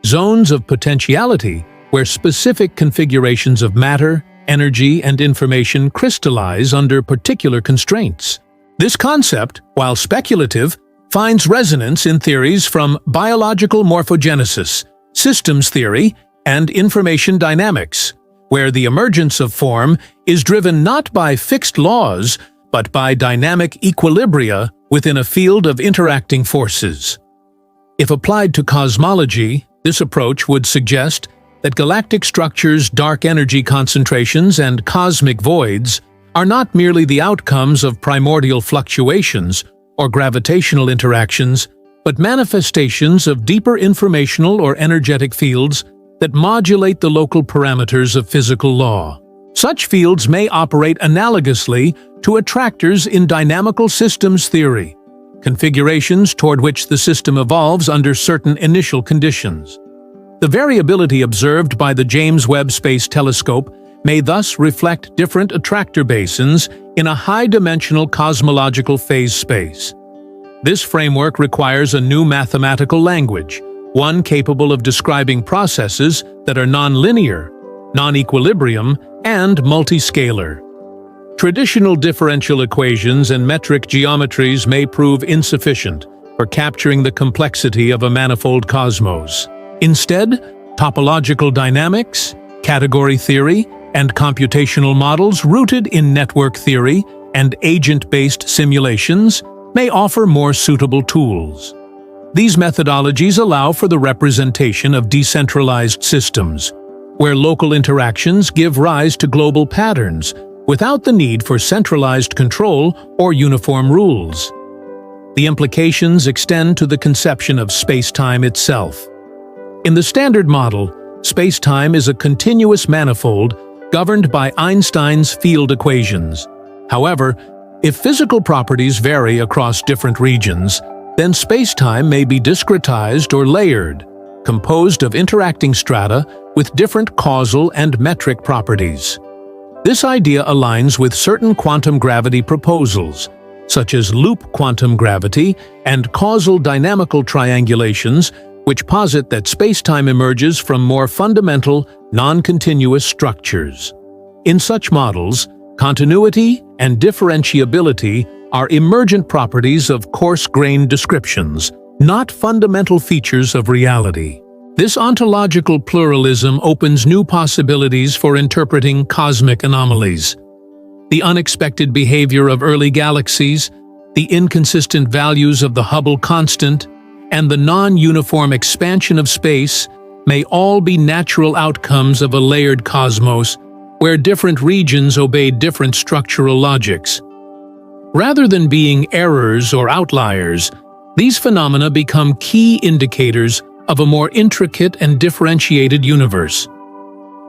zones of potentiality where specific configurations of matter, energy, and information crystallize under particular constraints. This concept, while speculative, finds resonance in theories from biological morphogenesis, systems theory, and information dynamics, where the emergence of form is driven not by fixed laws, but by dynamic equilibria within a field of interacting forces. If applied to cosmology, this approach would suggest that galactic structures, dark energy concentrations, and cosmic voids are not merely the outcomes of primordial fluctuations or gravitational interactions, but manifestations of deeper informational or energetic fields that modulate the local parameters of physical law. Such fields may operate analogously to attractors in dynamical systems theory, configurations toward which the system evolves under certain initial conditions. The variability observed by the James Webb Space Telescope may thus reflect different attractor basins in a high-dimensional cosmological phase space. This framework requires a new mathematical language, one capable of describing processes that are nonlinear, non-equilibrium, and multiscalar. Traditional differential equations and metric geometries may prove insufficient for capturing the complexity of a manifold cosmos. Instead, Topological dynamics, category theory, and computational models rooted in network theory and agent-based simulations may offer more suitable tools. These methodologies allow for the representation of decentralized systems, where local interactions give rise to global patterns without the need for centralized control or uniform rules. The implications extend to the conception of space-time itself. In the Standard Model, space-time is a continuous manifold governed by Einstein's field equations. However, if physical properties vary across different regions, then space-time may be discretized or layered, composed of interacting strata with different causal and metric properties. This idea aligns with certain quantum gravity proposals, such as loop quantum gravity and causal dynamical triangulations, which posit that space-time emerges from more fundamental, non-continuous structures. In such models, continuity and differentiability are emergent properties of coarse-grained descriptions, not fundamental features of reality. This ontological pluralism opens new possibilities for interpreting cosmic anomalies. The unexpected behavior of early galaxies, the inconsistent values of the Hubble constant, and the non-uniform expansion of space may all be natural outcomes of a layered cosmos where different regions obey different structural logics. Rather than being errors or outliers, these phenomena become key indicators of a more intricate and differentiated universe.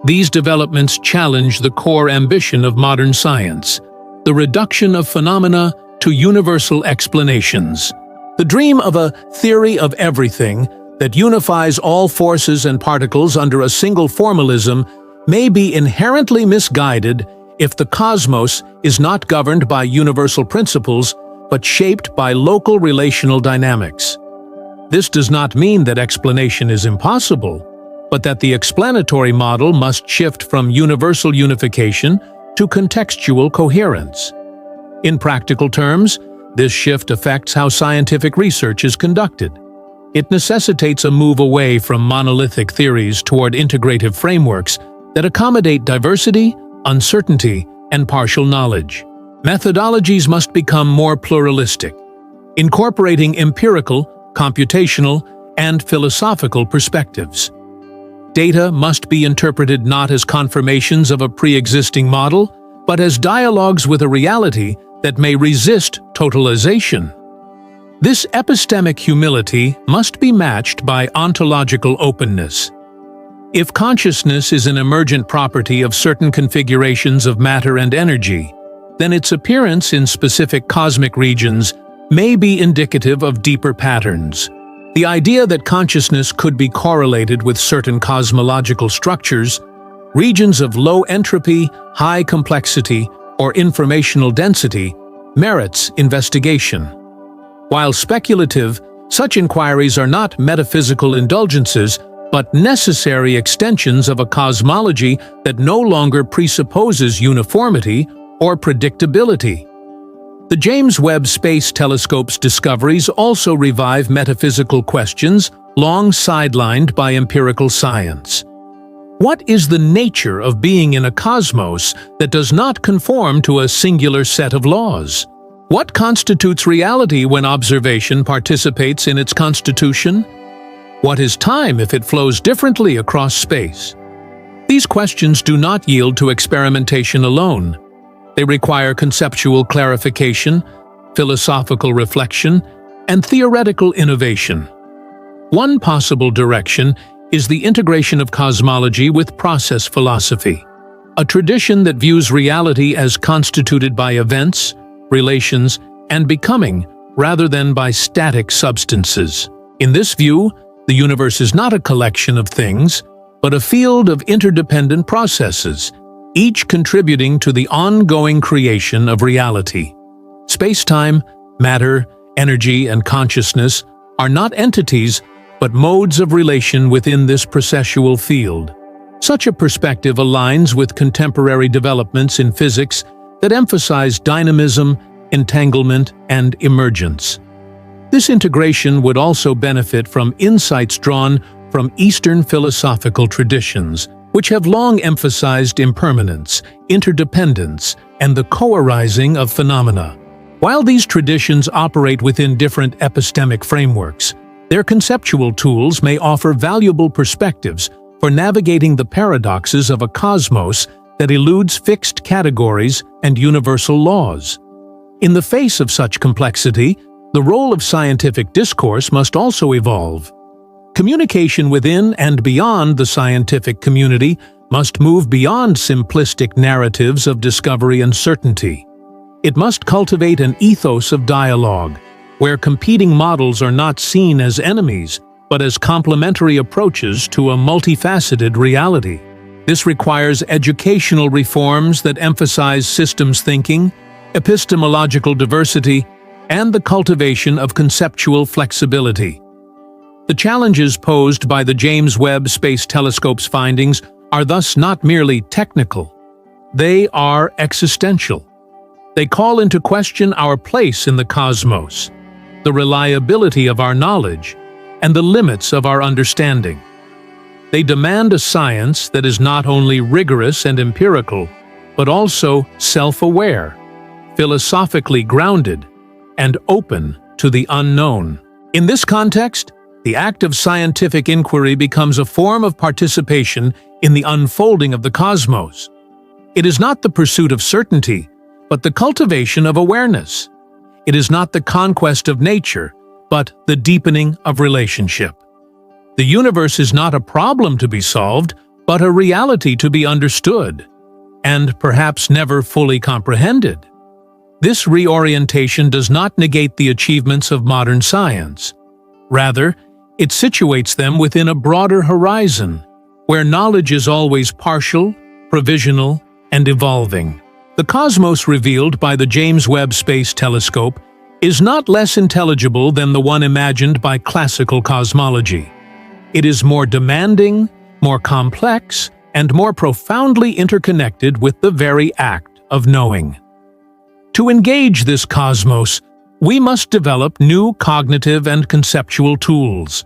These developments challenge the core ambition of modern science, the reduction of phenomena to universal explanations. The dream of a theory of everything that unifies all forces and particles under a single formalism may be inherently misguided if the cosmos is not governed by universal principles but shaped by local relational dynamics. This does not mean that explanation is impossible, but that the explanatory model must shift from universal unification to contextual coherence. In practical terms, this shift affects how scientific research is conducted. It necessitates a move away from monolithic theories toward integrative frameworks that accommodate diversity, uncertainty, and partial knowledge. Methodologies must become more pluralistic, incorporating empirical, computational, and philosophical perspectives. Data must be interpreted not as confirmations of a pre-existing model, but as dialogues with a reality that may resist totalization. This epistemic humility must be matched by ontological openness. If consciousness is an emergent property of certain configurations of matter and energy, then its appearance in specific cosmic regions may be indicative of deeper patterns. The idea that consciousness could be correlated with certain cosmological structures, regions of low entropy, high complexity, or informational density, merits investigation. While speculative, such inquiries are not metaphysical indulgences, but necessary extensions of a cosmology that no longer presupposes uniformity or predictability. The James Webb Space Telescope's discoveries also revive metaphysical questions long sidelined by empirical science. What is the nature of being in a cosmos that does not conform to a singular set of laws? What constitutes reality when observation participates in its constitution? What is time if it flows differently across space? These questions do not yield to experimentation alone. They require conceptual clarification, philosophical reflection, and theoretical innovation. One possible direction is the integration of cosmology with process philosophy, a tradition that views reality as constituted by events, relations, and becoming rather than by static substances. In this view, the universe is not a collection of things, but a field of interdependent processes, each contributing to the ongoing creation of reality. Space-time, matter, energy, and consciousness are not entities, but modes of relation within this processual field. Such a perspective aligns with contemporary developments in physics that emphasize dynamism, entanglement, and emergence. This integration would also benefit from insights drawn from Eastern philosophical traditions, which have long emphasized impermanence, interdependence, and the co-arising of phenomena. While these traditions operate within different epistemic frameworks, their conceptual tools may offer valuable perspectives for navigating the paradoxes of a cosmos that eludes fixed categories and universal laws. In the face of such complexity, the role of scientific discourse must also evolve. Communication within and beyond the scientific community must move beyond simplistic narratives of discovery and certainty. It must cultivate an ethos of dialogue, where competing models are not seen as enemies, but as complementary approaches to a multifaceted reality. This requires educational reforms that emphasize systems thinking, epistemological diversity, and the cultivation of conceptual flexibility. The challenges posed by the James Webb Space Telescope's findings are thus not merely technical. They are existential. They call into question our place in the cosmos, the reliability of our knowledge, and the limits of our understanding. They demand a science that is not only rigorous and empirical, but also self-aware, philosophically grounded, and open to the unknown. In this context, the act of scientific inquiry becomes a form of participation in the unfolding of the cosmos. It is not the pursuit of certainty, but the cultivation of awareness. It is not the conquest of nature, but the deepening of relationship. The universe is not a problem to be solved, but a reality to be understood, and perhaps never fully comprehended. This reorientation does not negate the achievements of modern science. Rather, it situates them within a broader horizon, where knowledge is always partial, provisional, and evolving. The cosmos revealed by the James Webb Space Telescope is not less intelligible than the one imagined by classical cosmology. It is more demanding, more complex, and more profoundly interconnected with the very act of knowing. To engage this cosmos, we must develop new cognitive and conceptual tools.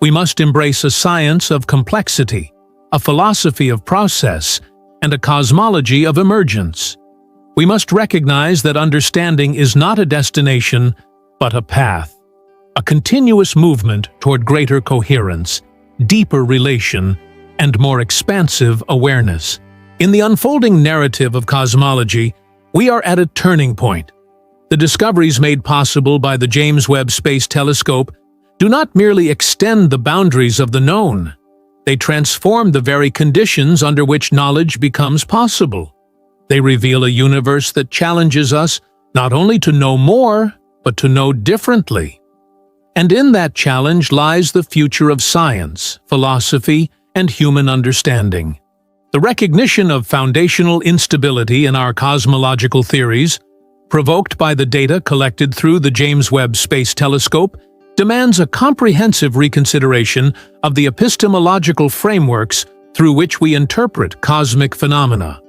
We must embrace a science of complexity, a philosophy of process, and a cosmology of emergence. We must recognize that understanding is not a destination, but a path, a continuous movement toward greater coherence, deeper relation, and more expansive awareness. In the unfolding narrative of cosmology, we are at a turning point. The discoveries made possible by the James Webb Space Telescope do not merely extend the boundaries of the known. They transform the very conditions under which knowledge becomes possible. They reveal a universe that challenges us not only to know more, but to know differently. And in that challenge lies the future of science, philosophy, and human understanding. The recognition of foundational instability in our cosmological theories, provoked by the data collected through the James Webb Space Telescope, demands a comprehensive reconsideration of the epistemological frameworks through which we interpret cosmic phenomena.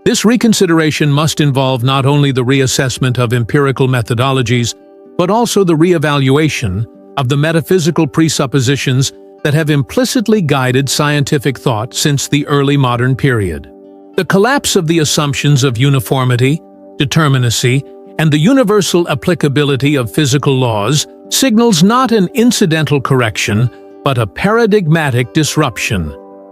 This reconsideration must involve not only the reassessment of empirical methodologies, but also the reevaluation of the metaphysical presuppositions that have implicitly guided scientific thought since the early modern period. The collapse of the assumptions of uniformity, determinacy, and the universal applicability of physical laws signals not an incidental correction, but a paradigmatic disruption,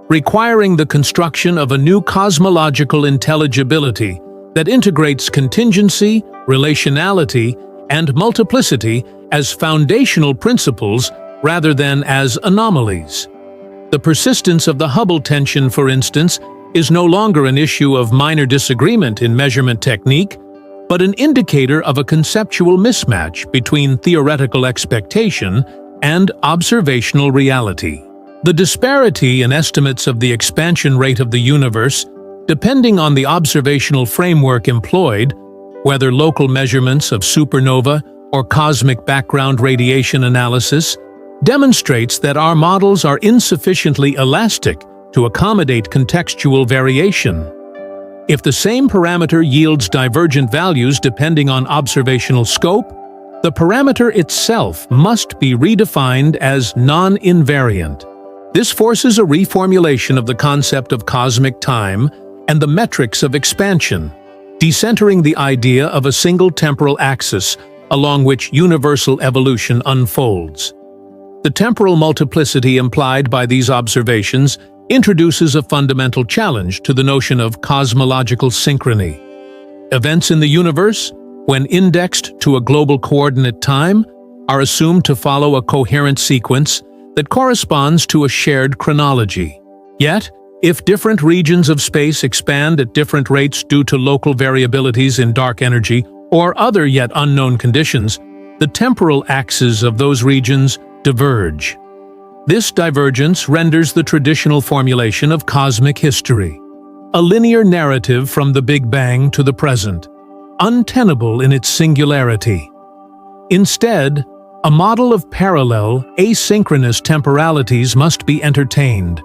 requiring the construction of a new cosmological intelligibility that integrates contingency, relationality, and multiplicity as foundational principles rather than as anomalies. The persistence of the Hubble tension, for instance, is no longer an issue of minor disagreement in measurement technique, but an indicator of a conceptual mismatch between theoretical expectation and observational reality. The disparity in estimates of the expansion rate of the universe, depending on the observational framework employed, whether local measurements of supernova or cosmic background radiation analysis, demonstrates that our models are insufficiently elastic to accommodate contextual variation. If the same parameter yields divergent values depending on observational scope, the parameter itself must be redefined as non-invariant. This forces a reformulation of the concept of cosmic time and the metrics of expansion, decentering the idea of a single temporal axis along which universal evolution unfolds. The temporal multiplicity implied by these observations introduces a fundamental challenge to the notion of cosmological synchrony. Events in the universe, when indexed to a global coordinate time, are assumed to follow a coherent sequence that corresponds to a shared chronology. Yet, if different regions of space expand at different rates due to local variabilities in dark energy or other yet unknown conditions, the temporal axes of those regions diverge. This divergence renders the traditional formulation of cosmic history, a linear narrative from the Big Bang to the present, untenable in its singularity. Instead, a model of parallel, asynchronous temporalities must be entertained,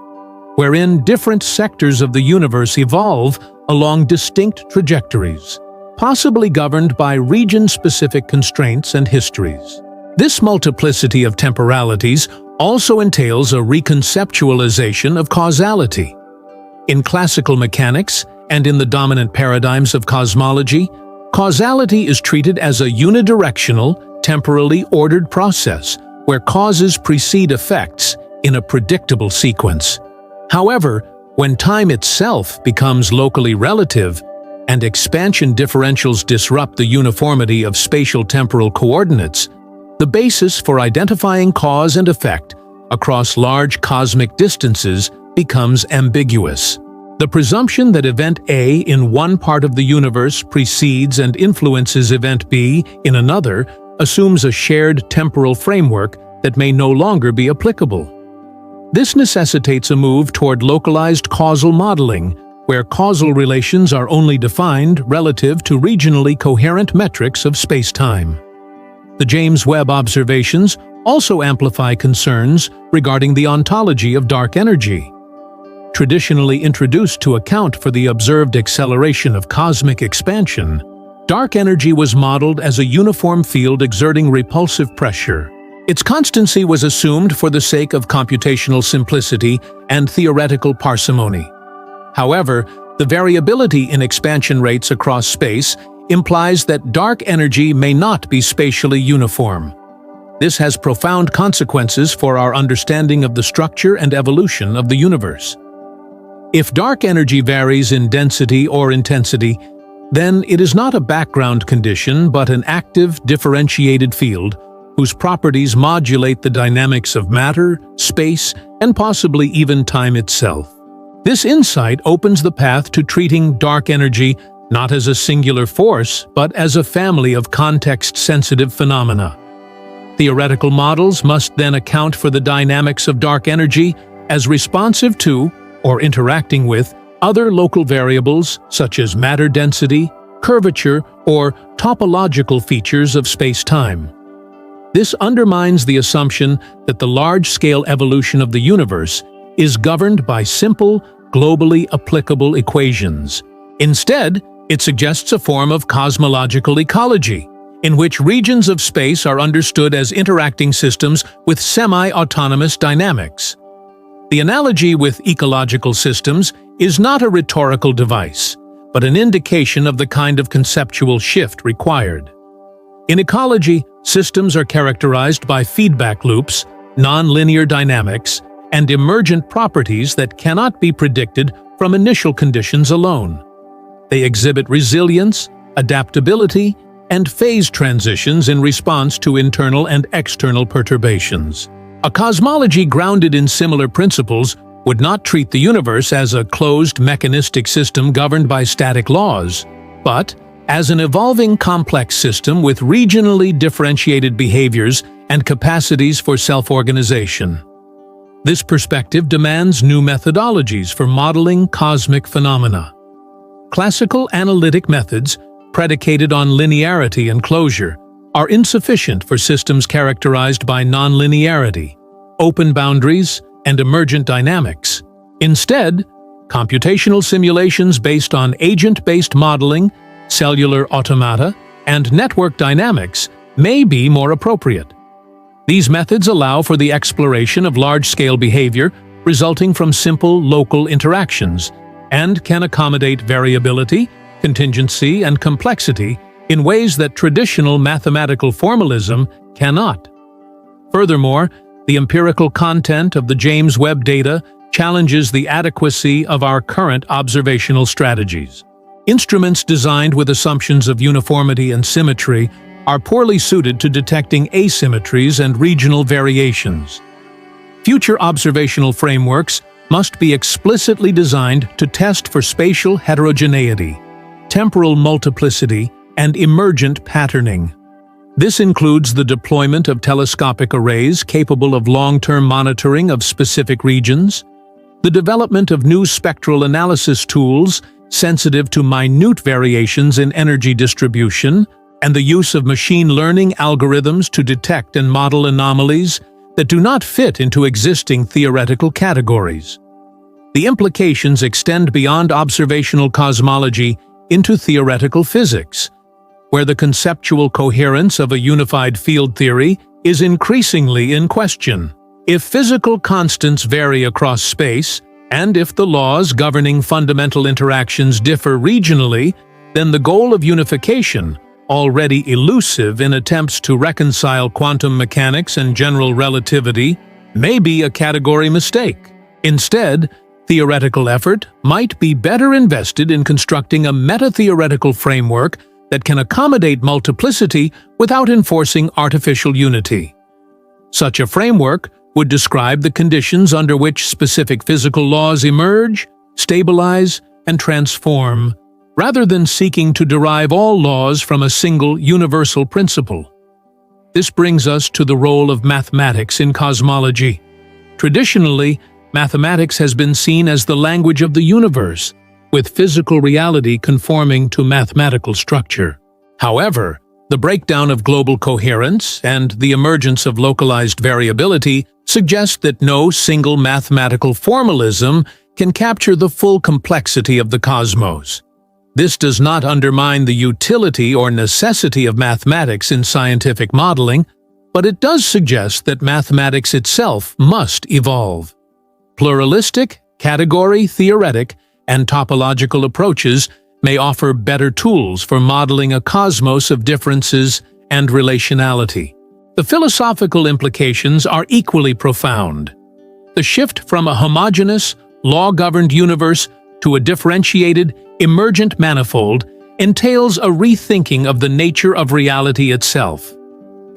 wherein different sectors of the universe evolve along distinct trajectories, possibly governed by region-specific constraints and histories. This multiplicity of temporalities also entails a reconceptualization of causality. In classical mechanics and in the dominant paradigms of cosmology, causality is treated as a unidirectional, temporally ordered process where causes precede effects in a predictable sequence. However, when time itself becomes locally relative and expansion differentials disrupt the uniformity of spatial-temporal coordinates, the basis for identifying cause and effect across large cosmic distances becomes ambiguous. The presumption that event A in one part of the universe precedes and influences event B in another assumes a shared temporal framework that may no longer be applicable. This necessitates a move toward localized causal modeling, where causal relations are only defined relative to regionally coherent metrics of space-time. The James Webb observations also amplify concerns regarding the ontology of dark energy. Traditionally introduced to account for the observed acceleration of cosmic expansion, dark energy was modeled as a uniform field exerting repulsive pressure. Its constancy was assumed for the sake of computational simplicity and theoretical parsimony. However, the variability in expansion rates across space implies that dark energy may not be spatially uniform. This has profound consequences for our understanding of the structure and evolution of the universe. If dark energy varies in density or intensity, then it is not a background condition but an active, differentiated field whose properties modulate the dynamics of matter, space, and possibly even time itself. This insight opens the path to treating dark energy not as a singular force, but as a family of context-sensitive phenomena. Theoretical models must then account for the dynamics of dark energy as responsive to, or interacting with, other local variables such as matter density, curvature, or topological features of space-time. This undermines the assumption that the large-scale evolution of the universe is governed by simple, globally applicable equations. Instead, it suggests a form of cosmological ecology, in which regions of space are understood as interacting systems with semi-autonomous dynamics. The analogy with ecological systems is not a rhetorical device, but an indication of the kind of conceptual shift required. In ecology, systems are characterized by feedback loops, nonlinear dynamics, and emergent properties that cannot be predicted from initial conditions alone. They exhibit resilience, adaptability, and phase transitions in response to internal and external perturbations. A cosmology grounded in similar principles would not treat the universe as a closed mechanistic system governed by static laws, but as an evolving complex system with regionally differentiated behaviors and capacities for self-organization. This perspective demands new methodologies for modeling cosmic phenomena. Classical analytic methods, predicated on linearity and closure, are insufficient for systems characterized by nonlinearity, open boundaries, and emergent dynamics. Instead, computational simulations based on agent-based modeling, cellular automata, and network dynamics may be more appropriate. These methods allow for the exploration of large-scale behavior resulting from simple local interactions, and can accommodate variability, contingency, and complexity in ways that traditional mathematical formalism cannot. Furthermore, the empirical content of the James Webb data challenges the adequacy of our current observational strategies. Instruments designed with assumptions of uniformity and symmetry are poorly suited to detecting asymmetries and regional variations. Future observational frameworks must be explicitly designed to test for spatial heterogeneity, temporal multiplicity, and emergent patterning. This includes the deployment of telescopic arrays capable of long-term monitoring of specific regions, the development of new spectral analysis tools sensitive to minute variations in energy distribution, and the use of machine learning algorithms to detect and model anomalies that do not fit into existing theoretical categories. The implications extend beyond observational cosmology into theoretical physics, where the conceptual coherence of a unified field theory is increasingly in question. If physical constants vary across space, and if the laws governing fundamental interactions differ regionally, then the goal of unification, already elusive in attempts to reconcile quantum mechanics and general relativity, may be a category mistake. Instead, theoretical effort might be better invested in constructing a meta-theoretical framework that can accommodate multiplicity without enforcing artificial unity. Such a framework would describe the conditions under which specific physical laws emerge, stabilize, and transform, rather than seeking to derive all laws from a single universal principle. This brings us to the role of mathematics in cosmology. Traditionally, mathematics has been seen as the language of the universe, with physical reality conforming to mathematical structure. However, the breakdown of global coherence and the emergence of localized variability suggest that no single mathematical formalism can capture the full complexity of the cosmos. This does not undermine the utility or necessity of mathematics in scientific modeling, but it does suggest that mathematics itself must evolve. Pluralistic, category-theoretic, and topological approaches may offer better tools for modeling a cosmos of differences and relationality. The philosophical implications are equally profound. The shift from a homogeneous, law-governed universe to a differentiated, emergent manifold entails a rethinking of the nature of reality itself.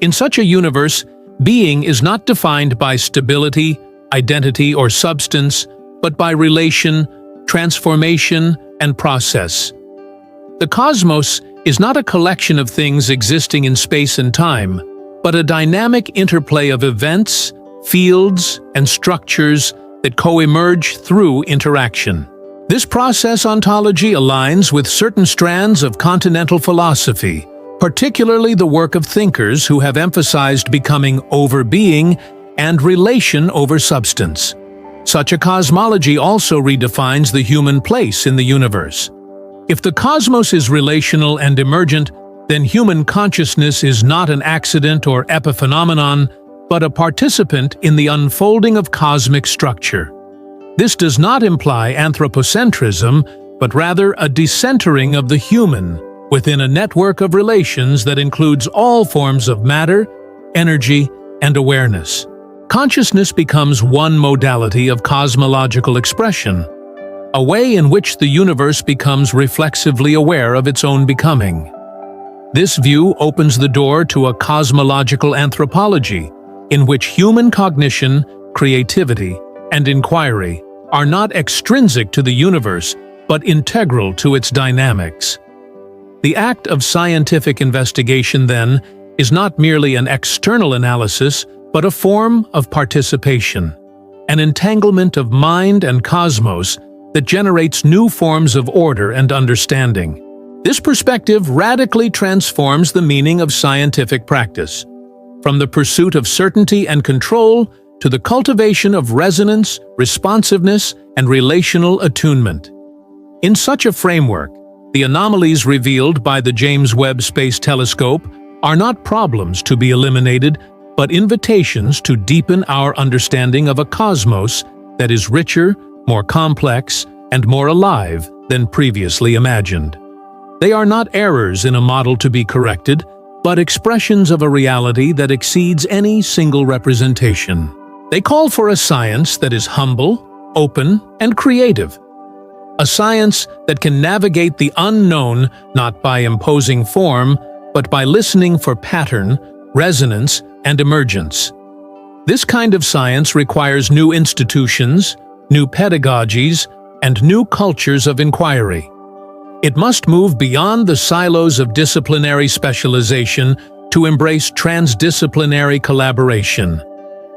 In such a universe, being is not defined by stability, identity, or substance, but by relation, transformation, and process. The cosmos is not a collection of things existing in space and time, but a dynamic interplay of events, fields, and structures that co-emerge through interaction. This process ontology aligns with certain strands of continental philosophy, particularly the work of thinkers who have emphasized becoming over being and relation over substance. Such a cosmology also redefines the human place in the universe. If the cosmos is relational and emergent, then human consciousness is not an accident or epiphenomenon, but a participant in the unfolding of cosmic structure. This does not imply anthropocentrism, but rather a decentering of the human within a network of relations that includes all forms of matter, energy, and awareness. Consciousness becomes one modality of cosmological expression, a way in which the universe becomes reflexively aware of its own becoming. This view opens the door to a cosmological anthropology, in which human cognition, creativity, and inquiry are not extrinsic to the universe, but integral to its dynamics. The act of scientific investigation, then, is not merely an external analysis, but a form of participation, an entanglement of mind and cosmos that generates new forms of order and understanding. This perspective radically transforms the meaning of scientific practice, from the pursuit of certainty and control to the cultivation of resonance, responsiveness, and relational attunement. In such a framework, the anomalies revealed by the James Webb Space Telescope are not problems to be eliminated, but invitations to deepen our understanding of a cosmos that is richer, more complex, and more alive than previously imagined. They are not errors in a model to be corrected, but expressions of a reality that exceeds any single representation. They call for a science that is humble, open, and creative. A science that can navigate the unknown not by imposing form, but by listening for pattern, resonance, and emergence. This kind of science requires new institutions, new pedagogies, and new cultures of inquiry. It must move beyond the silos of disciplinary specialization to embrace transdisciplinary collaboration.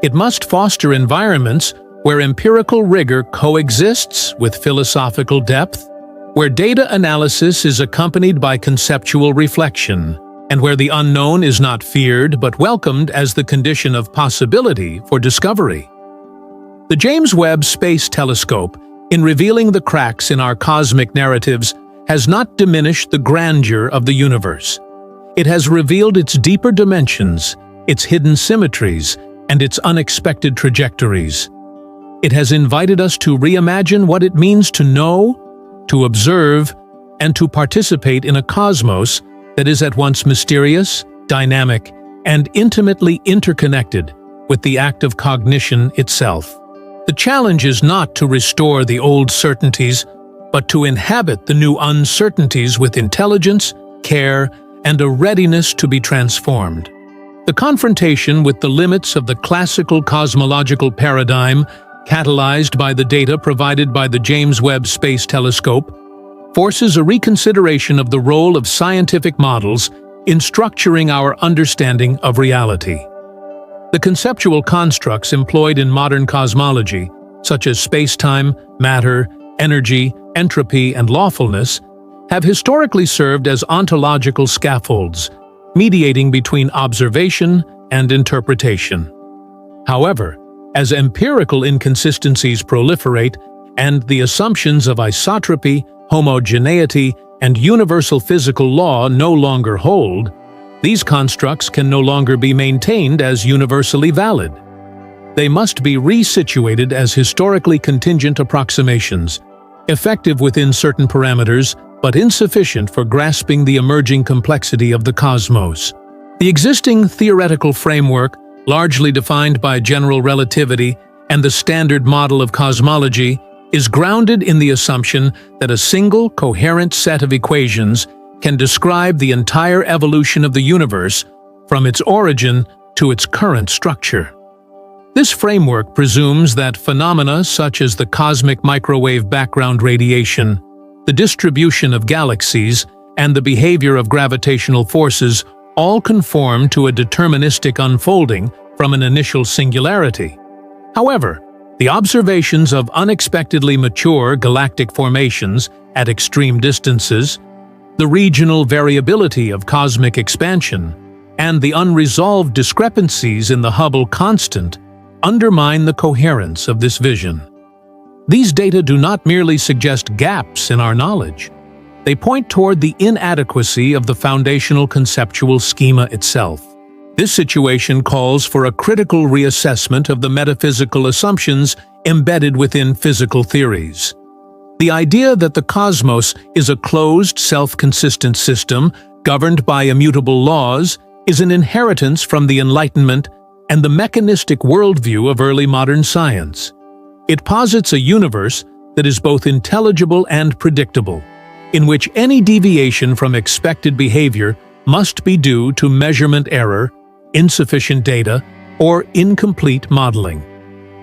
It must foster environments where empirical rigor coexists with philosophical depth, where data analysis is accompanied by conceptual reflection, and where the unknown is not feared but welcomed as the condition of possibility for discovery. The James Webb Space Telescope, in revealing the cracks in our cosmic narratives, has not diminished the grandeur of the universe. It has revealed its deeper dimensions, its hidden symmetries, and its unexpected trajectories. It has invited us to reimagine what it means to know, to observe, and to participate in a cosmos that is at once mysterious, dynamic, and intimately interconnected with the act of cognition itself. The challenge is not to restore the old certainties, but to inhabit the new uncertainties with intelligence, care, and a readiness to be transformed. The confrontation with the limits of the classical cosmological paradigm, catalyzed by the data provided by the James Webb Space Telescope, forces a reconsideration of the role of scientific models in structuring our understanding of reality. The conceptual constructs employed in modern cosmology, such as space-time, matter, energy, entropy, and lawfulness, have historically served as ontological scaffolds, mediating between observation and interpretation. However, as empirical inconsistencies proliferate and the assumptions of isotropy, homogeneity, and universal physical law no longer hold, these constructs can no longer be maintained as universally valid. They must be resituated as historically contingent approximations, effective within certain parameters, but insufficient for grasping the emerging complexity of the cosmos. The existing theoretical framework, largely defined by general relativity and the standard model of cosmology, is grounded in the assumption that a single, coherent set of equations can describe the entire evolution of the universe from its origin to its current structure. This framework presumes that phenomena such as the cosmic microwave background radiation, the distribution of galaxies, and the behavior of gravitational forces all conform to a deterministic unfolding from an initial singularity. However, the observations of unexpectedly mature galactic formations at extreme distances, the regional variability of cosmic expansion, and the unresolved discrepancies in the Hubble constant undermine the coherence of this vision. These data do not merely suggest gaps in our knowledge. They point toward the inadequacy of the foundational conceptual schema itself. This situation calls for a critical reassessment of the metaphysical assumptions embedded within physical theories. The idea that the cosmos is a closed, self-consistent system governed by immutable laws is an inheritance from the Enlightenment and the mechanistic worldview of early modern science. It posits a universe that is both intelligible and predictable, in which any deviation from expected behavior must be due to measurement error, insufficient data, or incomplete modeling.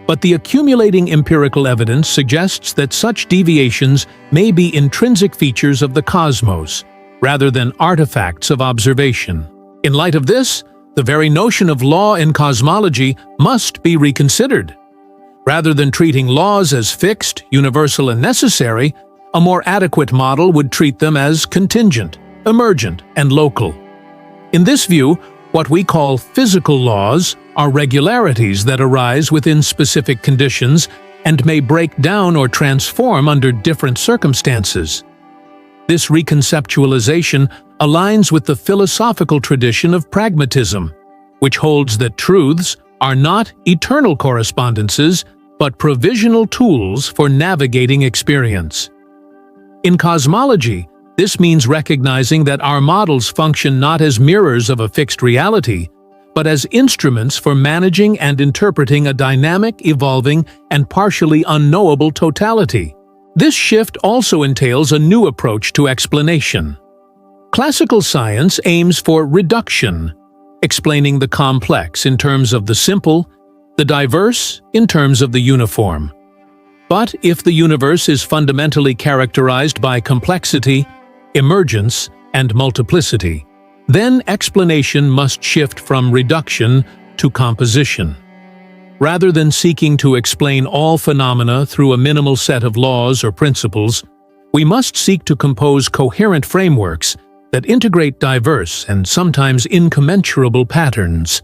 But the accumulating empirical evidence suggests that such deviations may be intrinsic features of the cosmos, rather than artifacts of observation. In light of this, the very notion of law in cosmology must be reconsidered. Rather than treating laws as fixed, universal, and necessary, a more adequate model would treat them as contingent, emergent, and local. In this view, what we call physical laws are regularities that arise within specific conditions and may break down or transform under different circumstances. This reconceptualization aligns with the philosophical tradition of pragmatism, which holds that truths are not eternal correspondences, but provisional tools for navigating experience. In cosmology, this means recognizing that our models function not as mirrors of a fixed reality, but as instruments for managing and interpreting a dynamic, evolving, and partially unknowable totality. This shift also entails a new approach to explanation. Classical science aims for reduction, explaining the complex in terms of the simple, the diverse in terms of the uniform. But if the universe is fundamentally characterized by complexity, emergence, and multiplicity, then explanation must shift from reduction to composition. Rather than seeking to explain all phenomena through a minimal set of laws or principles, we must seek to compose coherent frameworks that integrate diverse and sometimes incommensurable patterns.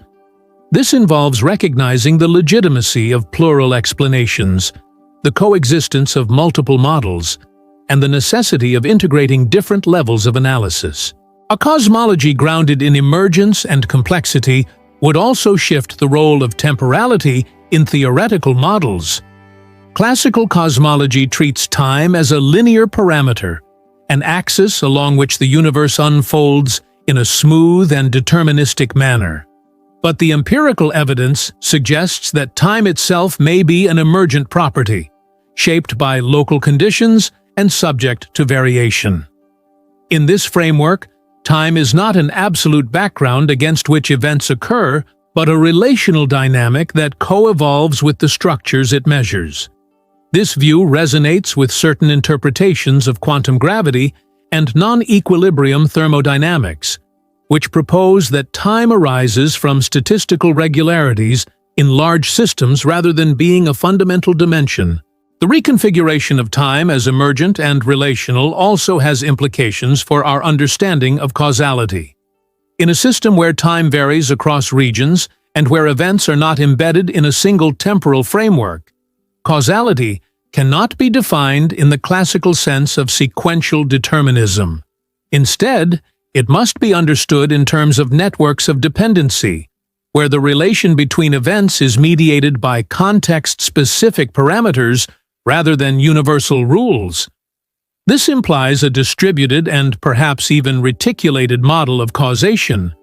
This involves recognizing the legitimacy of plural explanations, the coexistence of multiple models, and the necessity of integrating different levels of analysis. A cosmology grounded in emergence and complexity would also shift the role of temporality in theoretical models. Classical cosmology treats time as a linear parameter, an axis along which the universe unfolds in a smooth and deterministic manner. But the empirical evidence suggests that time itself may be an emergent property, shaped by local conditions and subject to variation. In this framework, time is not an absolute background against which events occur, but a relational dynamic that co-evolves with the structures it measures. This view resonates with certain interpretations of quantum gravity and non-equilibrium thermodynamics, which propose that time arises from statistical regularities in large systems rather than being a fundamental dimension. The reconfiguration of time as emergent and relational also has implications for our understanding of causality. In a system where time varies across regions and where events are not embedded in a single temporal framework, causality cannot be defined in the classical sense of sequential determinism. Instead, it must be understood in terms of networks of dependency, where the relation between events is mediated by context-specific parameters rather than universal rules. This implies a distributed and perhaps even reticulated model of causation,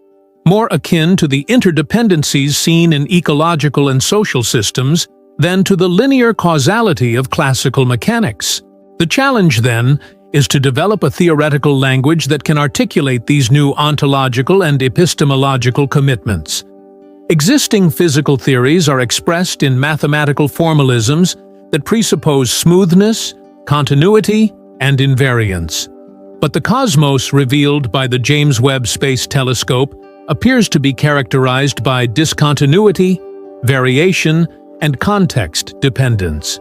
more akin to the interdependencies seen in ecological and social systems than to the linear causality of classical mechanics. The challenge, then, is to develop a theoretical language that can articulate these new ontological and epistemological commitments. Existing physical theories are expressed in mathematical formalisms that presuppose smoothness, continuity, and invariance. But the cosmos revealed by the James Webb Space Telescope appears to be characterized by discontinuity, variation, and context dependence.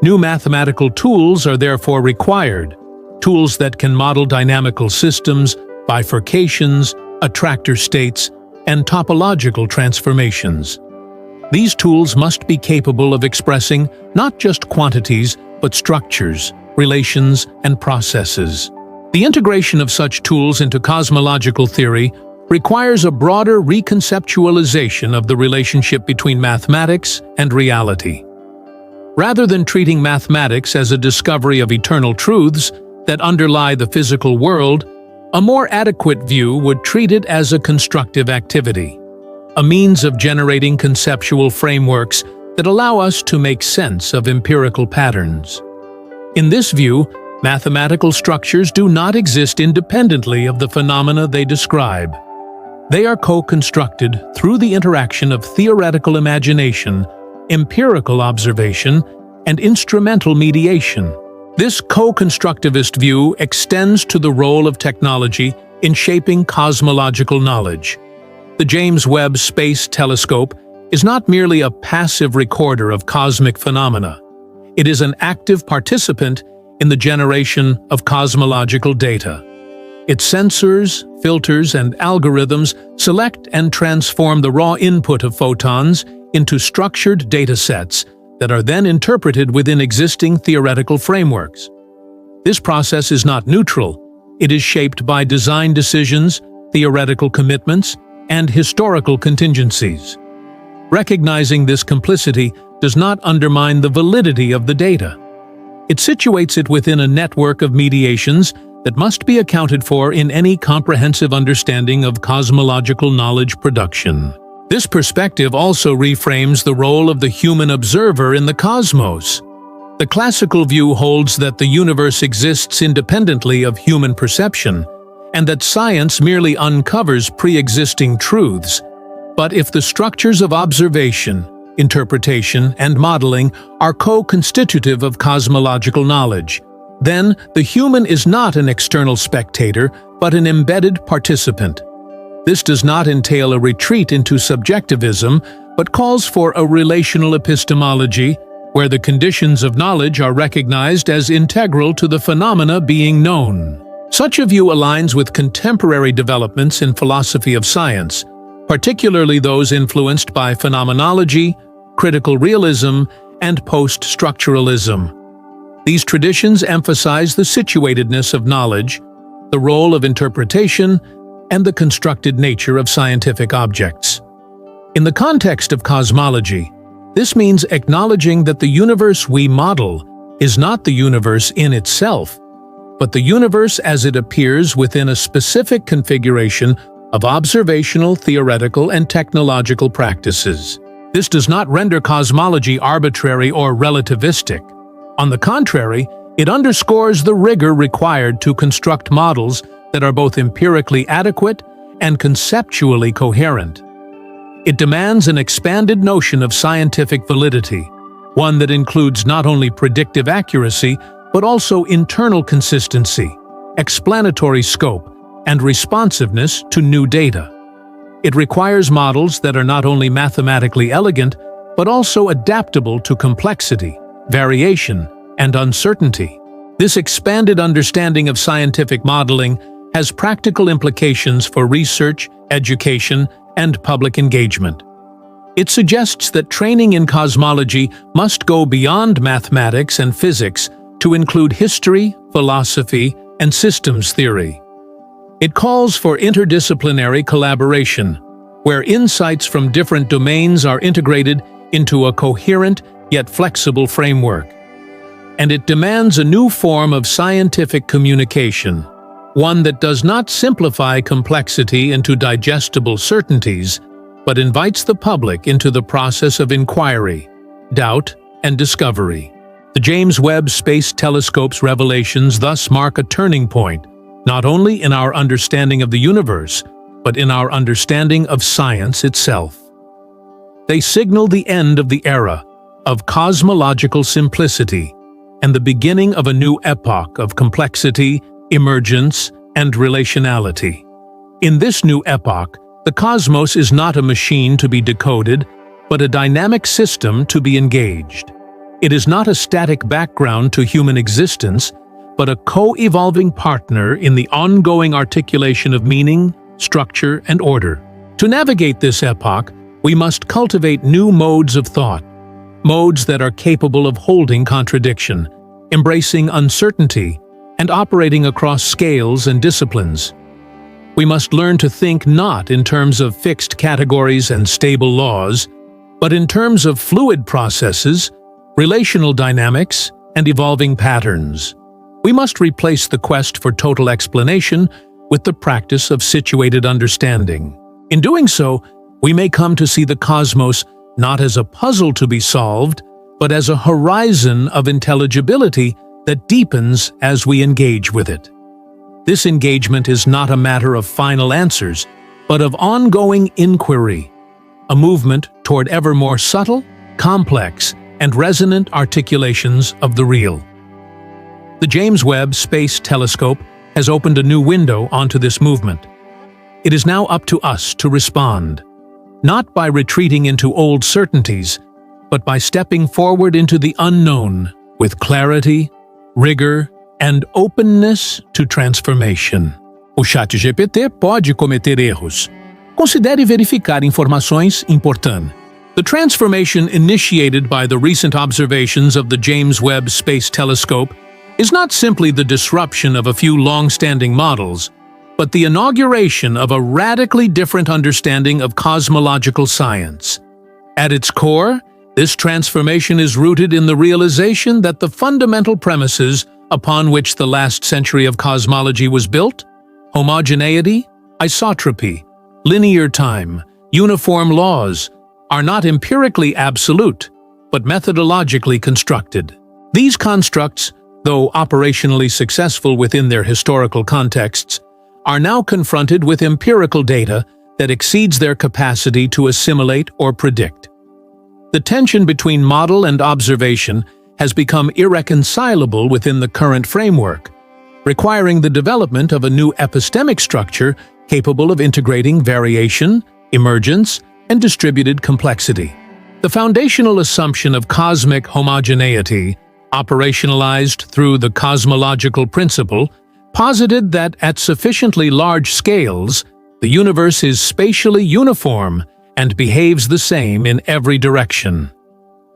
New mathematical tools are therefore required, tools that can model dynamical systems, bifurcations, attractor states, and topological transformations. These tools must be capable of expressing not just quantities, but structures, relations, and processes. The integration of such tools into cosmological theory requires a broader reconceptualization of the relationship between mathematics and reality. Rather than treating mathematics as a discovery of eternal truths that underlie the physical world, a more adequate view would treat it as a constructive activity, a means of generating conceptual frameworks that allow us to make sense of empirical patterns. In this view, mathematical structures do not exist independently of the phenomena they describe. They are co-constructed through the interaction of theoretical imagination, empirical observation, and instrumental mediation. This co-constructivist view extends to the role of technology in shaping cosmological knowledge. The James Webb Space Telescope is not merely a passive recorder of cosmic phenomena. It is an active participant in the generation of cosmological data. Its sensors, filters, and algorithms select and transform the raw input of photons into structured data sets that are then interpreted within existing theoretical frameworks. This process is not neutral. It is shaped by design decisions, theoretical commitments, and historical contingencies. Recognizing this complicity does not undermine the validity of the data. It situates it within a network of mediations that must be accounted for in any comprehensive understanding of cosmological knowledge production. This perspective also reframes the role of the human observer in the cosmos. The classical view holds that the universe exists independently of human perception, and that science merely uncovers pre-existing truths. But if the structures of observation, interpretation, and modeling are co-constitutive of cosmological knowledge, then the human is not an external spectator, but an embedded participant. This does not entail a retreat into subjectivism, but calls for a relational epistemology, where the conditions of knowledge are recognized as integral to the phenomena being known. Such a view aligns with contemporary developments in philosophy of science, particularly those influenced by phenomenology, critical realism, and post-structuralism. These traditions emphasize the situatedness of knowledge, the role of interpretation, and the constructed nature of scientific objects. In the context of cosmology, this means acknowledging that the universe we model is not the universe in itself, but the universe as it appears within a specific configuration of observational, theoretical, and technological practices. This does not render cosmology arbitrary or relativistic. On the contrary, it underscores the rigor required to construct models that are both empirically adequate and conceptually coherent. It demands an expanded notion of scientific validity, one that includes not only predictive accuracy, but also internal consistency, explanatory scope, and responsiveness to new data. It requires models that are not only mathematically elegant, but also adaptable to complexity, variation, and uncertainty. This expanded understanding of scientific modeling has practical implications for research, education, and public engagement. It suggests that training in cosmology must go beyond mathematics and physics to include history, philosophy, and systems theory. It calls for interdisciplinary collaboration, where insights from different domains are integrated into a coherent yet flexible framework. And it demands a new form of scientific communication, one that does not simplify complexity into digestible certainties, but invites the public into the process of inquiry, doubt, and discovery. The James Webb Space Telescope's revelations thus mark a turning point, not only in our understanding of the universe, but in our understanding of science itself. They signal the end of the era of cosmological simplicity and the beginning of a new epoch of complexity, emergence, and relationality. In this new epoch, the cosmos is not a machine to be decoded, but a dynamic system to be engaged. It is not a static background to human existence, but a co-evolving partner in the ongoing articulation of meaning, structure, and order. To navigate this epoch, we must cultivate new modes of thought, modes that are capable of holding contradiction, embracing uncertainty, and operating across scales and disciplines. We must learn to think not in terms of fixed categories and stable laws, but in terms of fluid processes, relational dynamics, and evolving patterns. We must replace the quest for total explanation with the practice of situated understanding. In doing so, we may come to see the cosmos not as a puzzle to be solved, but as a horizon of intelligibility that deepens as we engage with it. This engagement is not a matter of final answers, but of ongoing inquiry, a movement toward ever more subtle, complex, and resonant articulations of the real. The James Webb Space Telescope has opened a new window onto this movement. It is now up to us to respond, not by retreating into old certainties, but by stepping forward into the unknown with clarity, rigor, and openness to transformation. O ChatGPT pode cometer erros. Considere verificar informações importantes. The transformation initiated by the recent observations of the James Webb Space Telescope is not simply the disruption of a few long-standing models, but the inauguration of a radically different understanding of cosmological science. At its core, This transformation is rooted in the realization that the fundamental premises upon which the last century of cosmology was built, homogeneity, isotropy, linear time, uniform laws, are not empirically absolute, but methodologically constructed. These constructs, though operationally successful within their historical contexts, are now confronted with empirical data that exceeds their capacity to assimilate or predict. The tension between model and observation has become irreconcilable within the current framework, requiring the development of a new epistemic structure capable of integrating variation, emergence, and distributed complexity. The foundational assumption of cosmic homogeneity, operationalized through the cosmological principle, posited that at sufficiently large scales, the universe is spatially uniform and behaves the same in every direction.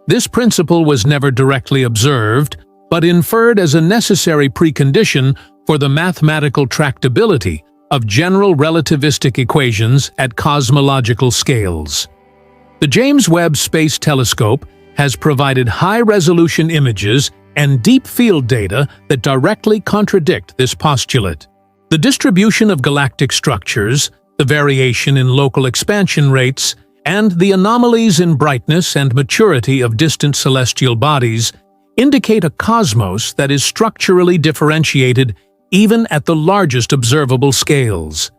This principle was never directly observed, but inferred as a necessary precondition for the mathematical tractability of general relativistic equations at cosmological scales. The James Webb Space Telescope has provided high-resolution images and deep field data that directly contradict this postulate. The distribution of galactic structures, the variation in local expansion rates, and the anomalies in brightness and maturity of distant celestial bodies indicate a cosmos that is structurally differentiated even at the largest observable scales.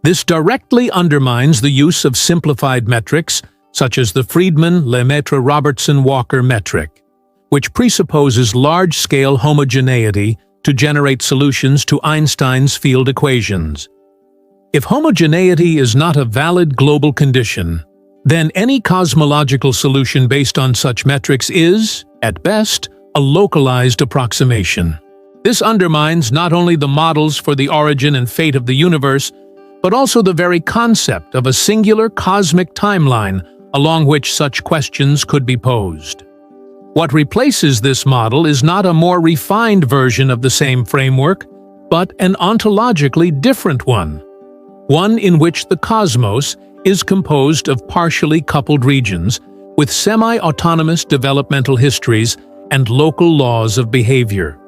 This directly undermines the use of simplified metrics such as the Friedmann-Lemaitre-Robertson-Walker metric, which presupposes large-scale homogeneity to generate solutions to Einstein's field equations. If homogeneity is not a valid global condition, then any cosmological solution based on such metrics is, at best, a localized approximation. This undermines not only the models for the origin and fate of the universe, but also the very concept of a singular cosmic timeline along which such questions could be posed. What replaces this model is not a more refined version of the same framework, but an ontologically different one in which the cosmos is composed of partially coupled regions with semi-autonomous developmental histories and local laws of behavior.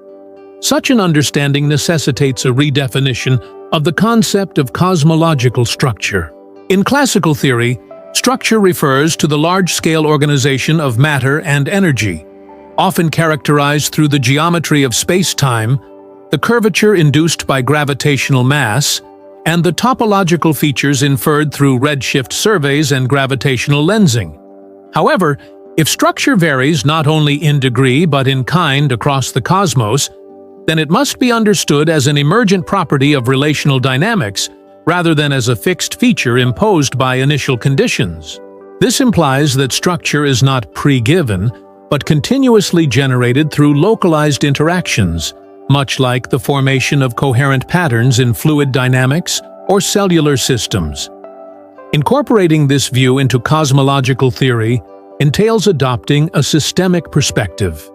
Such an understanding necessitates a redefinition of the concept of cosmological structure. In classical theory, structure refers to the large-scale organization of matter and energy, often characterized through the geometry of space-time, the curvature induced by gravitational mass, and the topological features inferred through redshift surveys and gravitational lensing. However, if structure varies not only in degree but in kind across the cosmos, then it must be understood as an emergent property of relational dynamics rather than as a fixed feature imposed by initial conditions. This implies that structure is not pre-given, but continuously generated through localized interactions, much like the formation of coherent patterns in fluid dynamics or cellular systems. Incorporating this view into cosmological theory entails adopting a systemic perspective.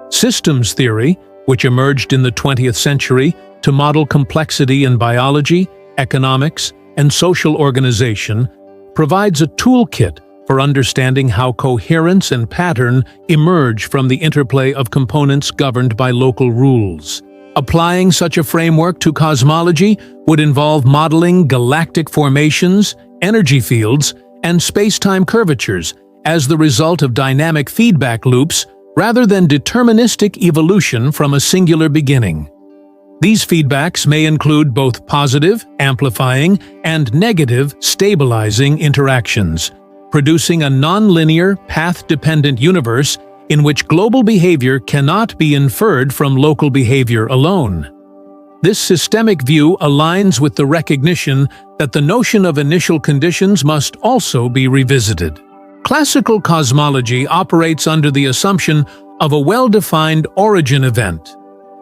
Systems theory, which emerged in the 20th century to model complexity in biology, economics, and social organization, provides a toolkit for understanding how coherence and pattern emerge from the interplay of components governed by local rules. Applying such a framework to cosmology would involve modeling galactic formations, energy fields, and space-time curvatures as the result of dynamic feedback loops rather than deterministic evolution from a singular beginning. These feedbacks may include both positive, amplifying, and negative, stabilizing interactions, producing a non-linear, path-dependent universe in which global behavior cannot be inferred from local behavior alone. This systemic view aligns with the recognition that the notion of initial conditions must also be revisited. Classical cosmology operates under the assumption of a well-defined origin event,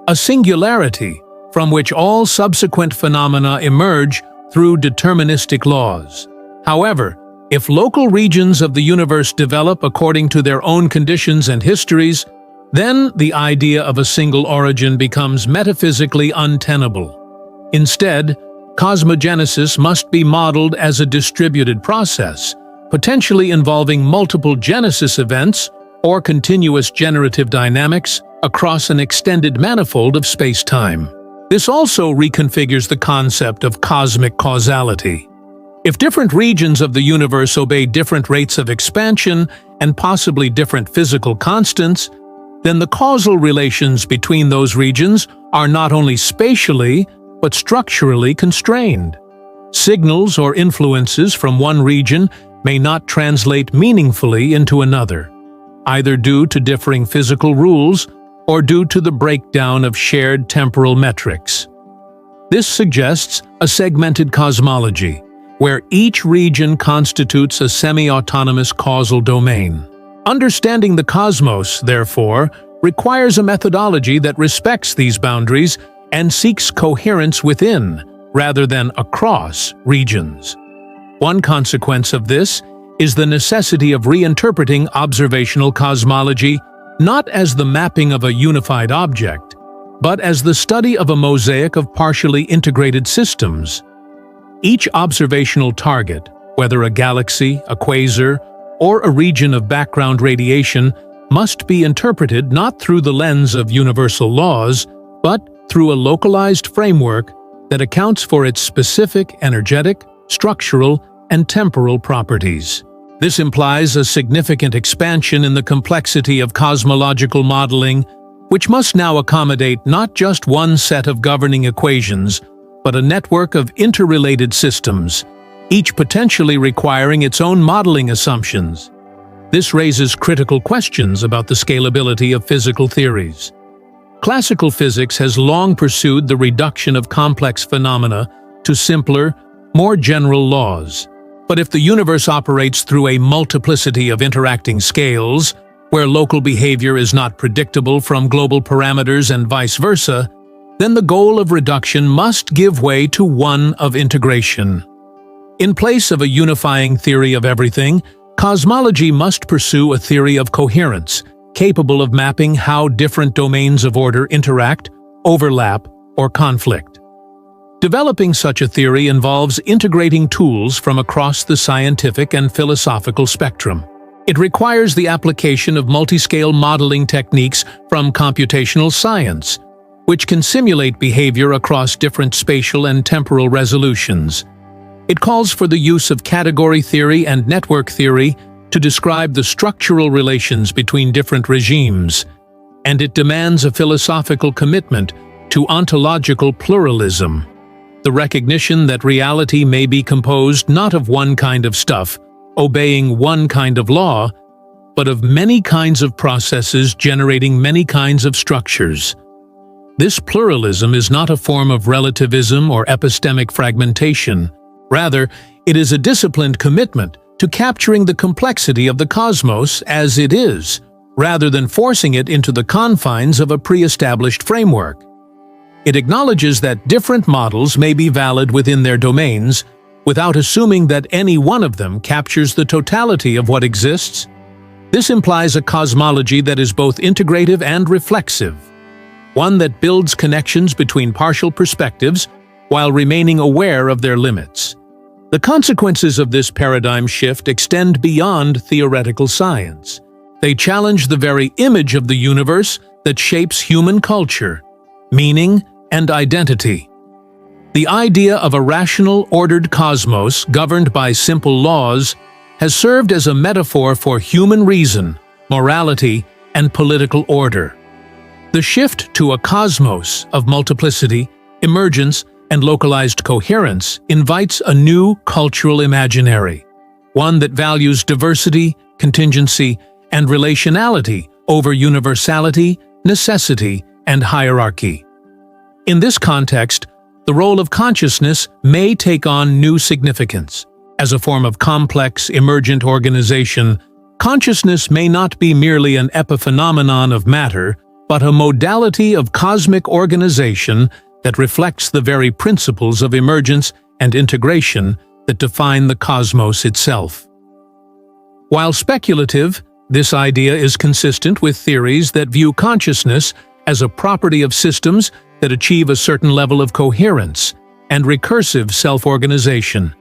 a singularity from which all subsequent phenomena emerge through deterministic laws. However, if local regions of the universe develop according to their own conditions and histories, then the idea of a single origin becomes metaphysically untenable. Instead, cosmogenesis must be modeled as a distributed process, potentially involving multiple genesis events or continuous generative dynamics across an extended manifold of space-time. This also reconfigures the concept of cosmic causality. If different regions of the universe obey different rates of expansion and possibly different physical constants, then the causal relations between those regions are not only spatially, but structurally constrained. Signals or influences from one region may not translate meaningfully into another, either due to differing physical rules or due to the breakdown of shared temporal metrics. This suggests a segmented cosmology, where each region constitutes a semi-autonomous causal domain. Understanding the cosmos, therefore, requires a methodology that respects these boundaries and seeks coherence within, rather than across, regions. One consequence of this is the necessity of reinterpreting observational cosmology not as the mapping of a unified object, but as the study of a mosaic of partially integrated systems. Each observational target, whether a galaxy, a quasar, or a region of background radiation, must be interpreted not through the lens of universal laws, but through a localized framework that accounts for its specific energetic, structural, and temporal properties. This implies a significant expansion in the complexity of cosmological modeling, which must now accommodate not just one set of governing equations, but a network of interrelated systems, each potentially requiring its own modeling assumptions. This raises critical questions about the scalability of physical theories. Classical physics has long pursued the reduction of complex phenomena to simpler, more general laws. But if the universe operates through a multiplicity of interacting scales, where local behavior is not predictable from global parameters and vice versa, then the goal of reduction must give way to one of integration. In place of a unifying theory of everything, cosmology must pursue a theory of coherence, capable of mapping how different domains of order interact, overlap, or conflict. Developing such a theory involves integrating tools from across the scientific and philosophical spectrum. It requires the application of multiscale modeling techniques from computational science, which can simulate behavior across different spatial and temporal resolutions. It calls for the use of category theory and network theory to describe the structural relations between different regimes, and it demands a philosophical commitment to ontological pluralism, the recognition that reality may be composed not of one kind of stuff, obeying one kind of law, but of many kinds of processes generating many kinds of structures. This pluralism is not a form of relativism or epistemic fragmentation. Rather, it is a disciplined commitment to capturing the complexity of the cosmos as it is, rather than forcing it into the confines of a pre-established framework. It acknowledges that different models may be valid within their domains, without assuming that any one of them captures the totality of what exists. This implies a cosmology that is both integrative and reflexive, one that builds connections between partial perspectives while remaining aware of their limits. The consequences of this paradigm shift extend beyond theoretical science. They challenge the very image of the universe that shapes human culture, meaning, and identity. The idea of a rational, ordered cosmos governed by simple laws has served as a metaphor for human reason, morality, and political order. The shift to a cosmos of multiplicity, emergence, and localized coherence invites a new cultural imaginary, one that values diversity, contingency, and relationality over universality, necessity, and hierarchy. In this context, the role of consciousness may take on new significance. As a form of complex, emergent organization, consciousness may not be merely an epiphenomenon of matter, but a modality of cosmic organization that reflects the very principles of emergence and integration that define the cosmos itself. While speculative, this idea is consistent with theories that view consciousness as a property of systems that achieve a certain level of coherence and recursive self-organization.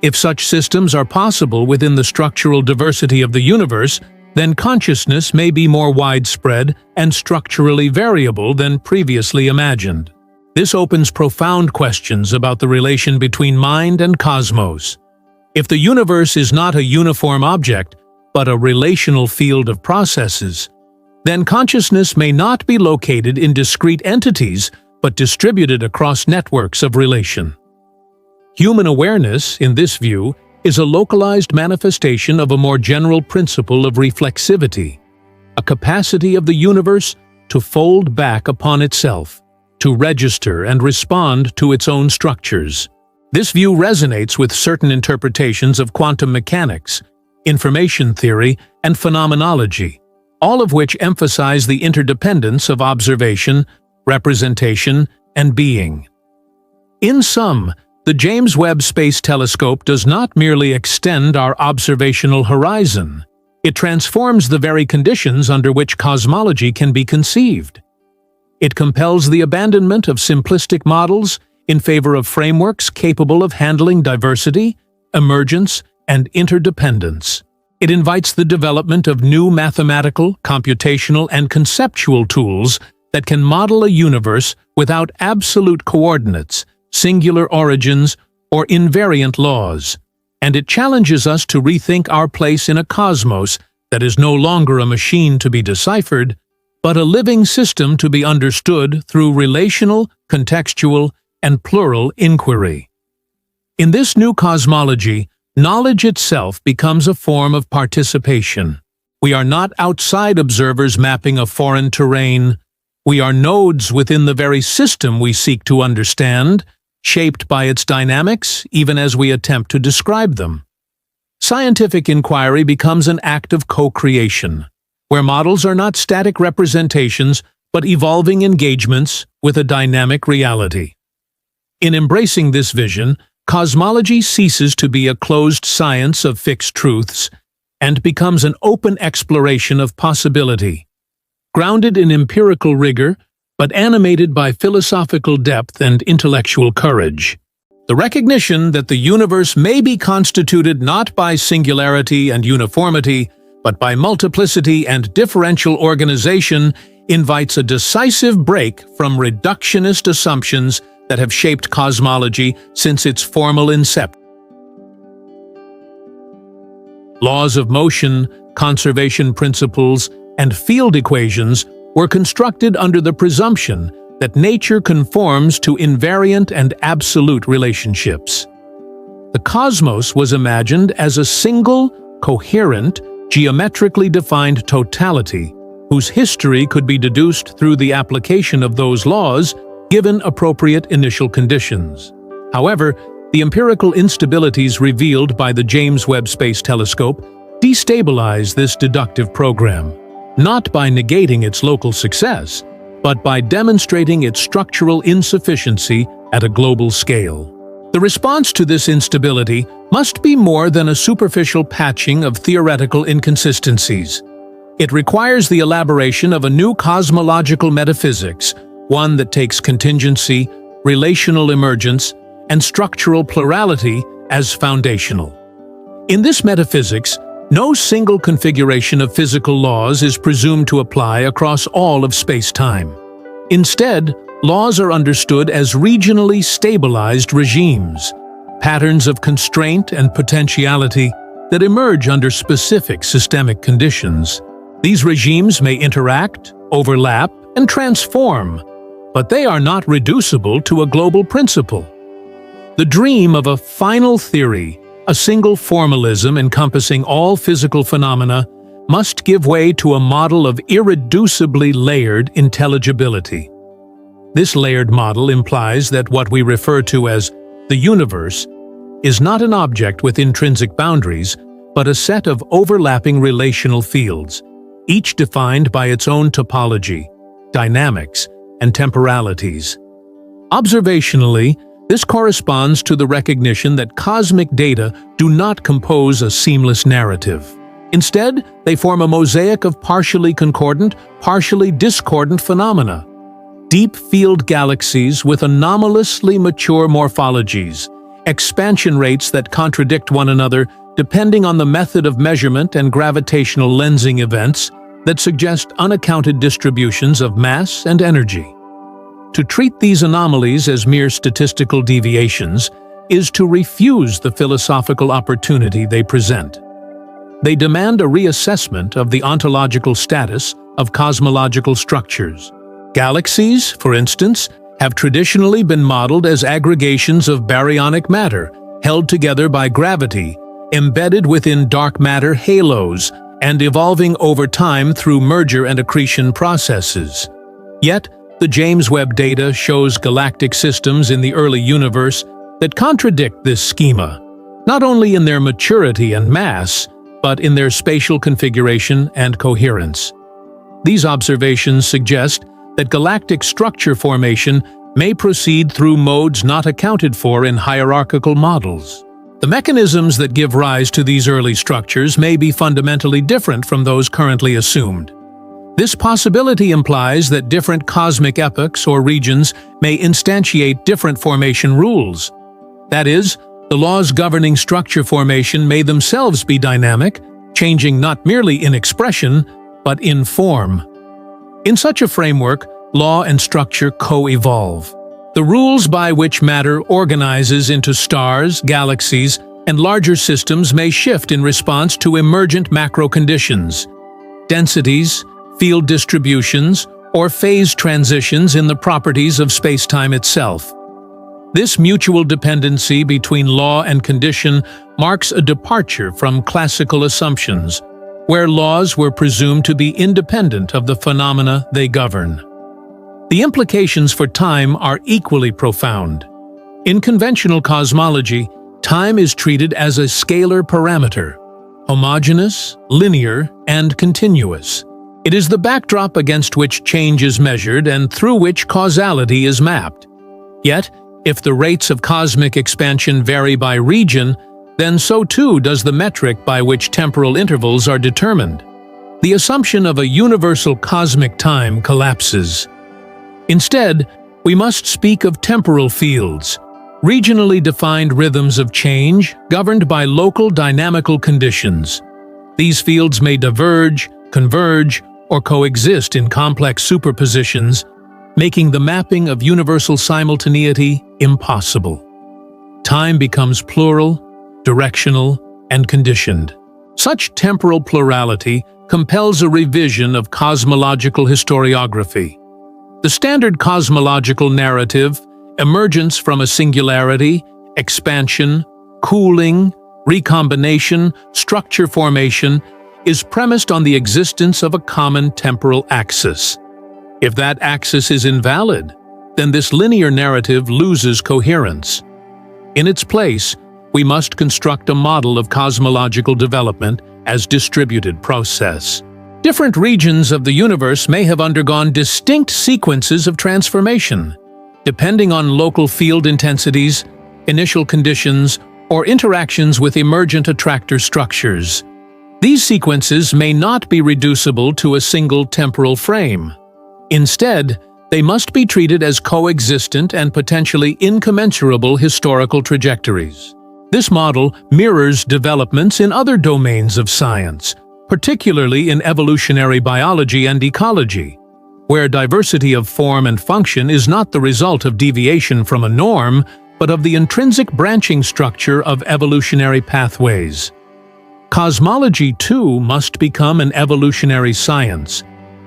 If such systems are possible within the structural diversity of the universe, then consciousness may be more widespread and structurally variable than previously imagined. This opens profound questions about the relation between mind and cosmos. If the universe is not a uniform object, but a relational field of processes, then consciousness may not be located in discrete entities, but distributed across networks of relation. Human awareness, in this view, is a localized manifestation of a more general principle of reflexivity, a capacity of the universe to fold back upon itself, to register and respond to its own structures. This view resonates with certain interpretations of quantum mechanics, information theory, and phenomenology, all of which emphasize the interdependence of observation, representation, and being. In sum, the James Webb Space Telescope does not merely extend our observational horizon. It transforms the very conditions under which cosmology can be conceived. It compels the abandonment of simplistic models in favor of frameworks capable of handling diversity, emergence, and interdependence. It invites the development of new mathematical, computational, and conceptual tools that can model a universe without absolute coordinates, singular origins, or invariant laws. And it challenges us to rethink our place in a cosmos that is no longer a machine to be deciphered, but a living system to be understood through relational, contextual, and plural inquiry. In this new cosmology, knowledge itself becomes a form of participation. We are not outside observers mapping a foreign terrain. We are nodes within the very system we seek to understand, shaped by its dynamics even as we attempt to describe them. Scientific inquiry becomes an act of co-creation, where models are not static representations but evolving engagements with a dynamic reality. In embracing this vision, cosmology ceases to be a closed science of fixed truths and becomes an open exploration of possibility, grounded in empirical rigor, but animated by philosophical depth and intellectual courage. The recognition that the universe may be constituted not by singularity and uniformity, but by multiplicity and differential organization invites a decisive break from reductionist assumptions that have shaped cosmology since its formal inception. Laws of motion, conservation principles, and field equations were constructed under the presumption that nature conforms to invariant and absolute relationships. The cosmos was imagined as a single, coherent, geometrically defined totality whose history could be deduced through the application of those laws given appropriate initial conditions. However, the empirical instabilities revealed by the James Webb Space Telescope destabilize this deductive program, not by negating its local success, but by demonstrating its structural insufficiency at a global scale. The response to this instability must be more than a superficial patching of theoretical inconsistencies. It requires the elaboration of a new cosmological metaphysics, one that takes contingency, relational emergence, and structural plurality as foundational. In this metaphysics, no single configuration of physical laws is presumed to apply across all of space-time. Instead, laws are understood as regionally stabilized regimes, patterns of constraint and potentiality that emerge under specific systemic conditions. These regimes may interact, overlap, and transform, but they are not reducible to a global principle. The dream of a final theory, a single formalism encompassing all physical phenomena, must give way to a model of irreducibly layered intelligibility. This layered model implies that what we refer to as the universe is not an object with intrinsic boundaries, but a set of overlapping relational fields, each defined by its own topology, dynamics, and temporalities. Observationally, this corresponds to the recognition that cosmic data do not compose a seamless narrative. Instead, they form a mosaic of partially concordant, partially discordant phenomena. Deep field galaxies with anomalously mature morphologies, expansion rates that contradict one another depending on the method of measurement and gravitational lensing events that suggest unaccounted distributions of mass and energy. To treat these anomalies as mere statistical deviations is to refuse the philosophical opportunity they present. They demand a reassessment of the ontological status of cosmological structures. Galaxies, for instance, have traditionally been modeled as aggregations of baryonic matter held together by gravity, embedded within dark matter halos, and evolving over time through merger and accretion processes. Yet, the James Webb data shows galactic systems in the early universe that contradict this schema, not only in their maturity and mass, but in their spatial configuration and coherence. These observations suggest that galactic structure formation may proceed through modes not accounted for in hierarchical models. The mechanisms that give rise to these early structures may be fundamentally different from those currently assumed. This possibility implies that different cosmic epochs or regions may instantiate different formation rules. That is, the laws governing structure formation may themselves be dynamic, changing not merely in expression, but in form. In such a framework, law and structure co-evolve. The rules by which matter organizes into stars, galaxies, and larger systems may shift in response to emergent macro conditions. Densities, field distributions, or phase transitions in the properties of spacetime itself. This mutual dependency between law and condition marks a departure from classical assumptions, where laws were presumed to be independent of the phenomena they govern. The implications for time are equally profound. In conventional cosmology, time is treated as a scalar parameter, homogeneous, linear, and continuous. It is the backdrop against which change is measured and through which causality is mapped. Yet, if the rates of cosmic expansion vary by region, then so too does the metric by which temporal intervals are determined. The assumption of a universal cosmic time collapses. Instead, we must speak of temporal fields, regionally defined rhythms of change governed by local dynamical conditions. These fields may diverge, converge, or coexist in complex superpositions, making the mapping of universal simultaneity impossible. Time becomes plural, directional, and conditioned. Such temporal plurality compels a revision of cosmological historiography. The standard cosmological narrative, emergence from a singularity, expansion, cooling, recombination, structure formation, is premised on the existence of a common temporal axis. If that axis is invalid, then this linear narrative loses coherence. In its place, we must construct a model of cosmological development as distributed process. Different regions of the universe may have undergone distinct sequences of transformation, depending on local field intensities, initial conditions, or interactions with emergent attractor structures. These sequences may not be reducible to a single temporal frame. Instead, they must be treated as coexistent and potentially incommensurable historical trajectories. This model mirrors developments in other domains of science, particularly in evolutionary biology and ecology, where diversity of form and function is not the result of deviation from a norm, but of the intrinsic branching structure of evolutionary pathways. Cosmology, too, must become an evolutionary science,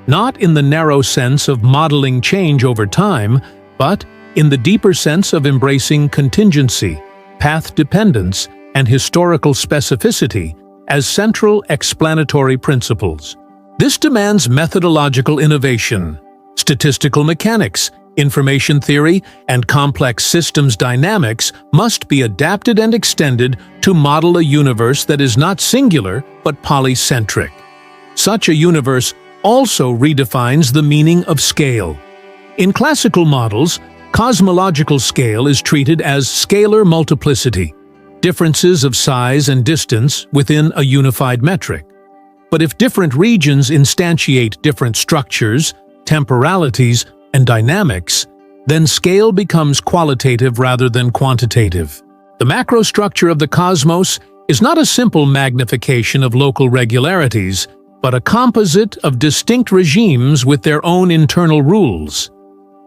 not in the narrow sense of modeling change over time, but in the deeper sense of embracing contingency, path dependence, and historical specificity as central explanatory principles. This demands methodological innovation. Statistical mechanics, information theory, and complex systems dynamics must be adapted and extended to model a universe that is not singular but polycentric. Such a universe also redefines the meaning of scale. In classical models, cosmological scale is treated as scalar multiplicity, differences of size and distance within a unified metric. But if different regions instantiate different structures, temporalities, and dynamics, then scale becomes qualitative rather than quantitative. The macrostructure of the cosmos is not a simple magnification of local regularities, but a composite of distinct regimes with their own internal rules.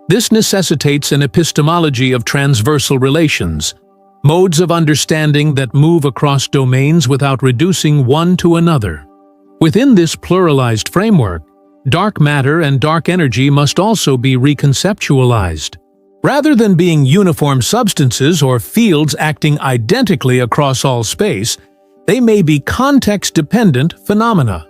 This necessitates an epistemology of transversal relations, modes of understanding that move across domains without reducing one to another. Within this pluralized framework, dark matter and dark energy must also be reconceptualized. Rather than being uniform substances or fields acting identically across all space, they may be context-dependent phenomena,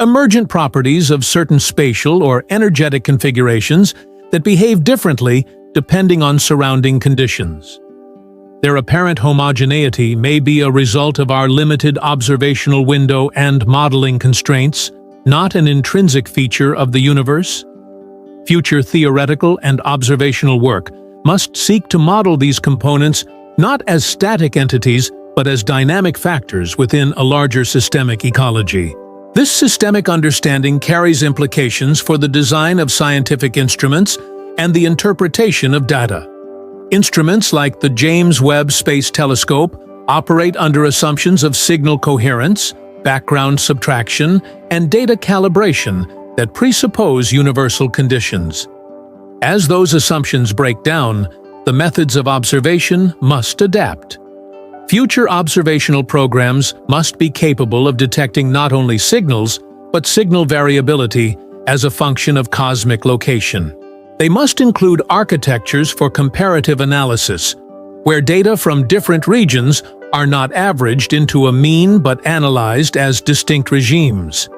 emergent properties of certain spatial or energetic configurations that behave differently depending on surrounding conditions. Their apparent homogeneity may be a result of our limited observational window and modeling constraints, not an intrinsic feature of the universe. Future theoretical and observational work must seek to model these components not as static entities but as dynamic factors within a larger systemic ecology. This systemic understanding carries implications for the design of scientific instruments and the interpretation of data. Instruments like the James Webb Space Telescope operate under assumptions of signal coherence, background subtraction, and data calibration that presuppose universal conditions. As those assumptions break down, the methods of observation must adapt. Future observational programs must be capable of detecting not only signals, but signal variability as a function of cosmic location. They must include architectures for comparative analysis, where data from different regions are not averaged into a mean but analyzed as distinct regimes.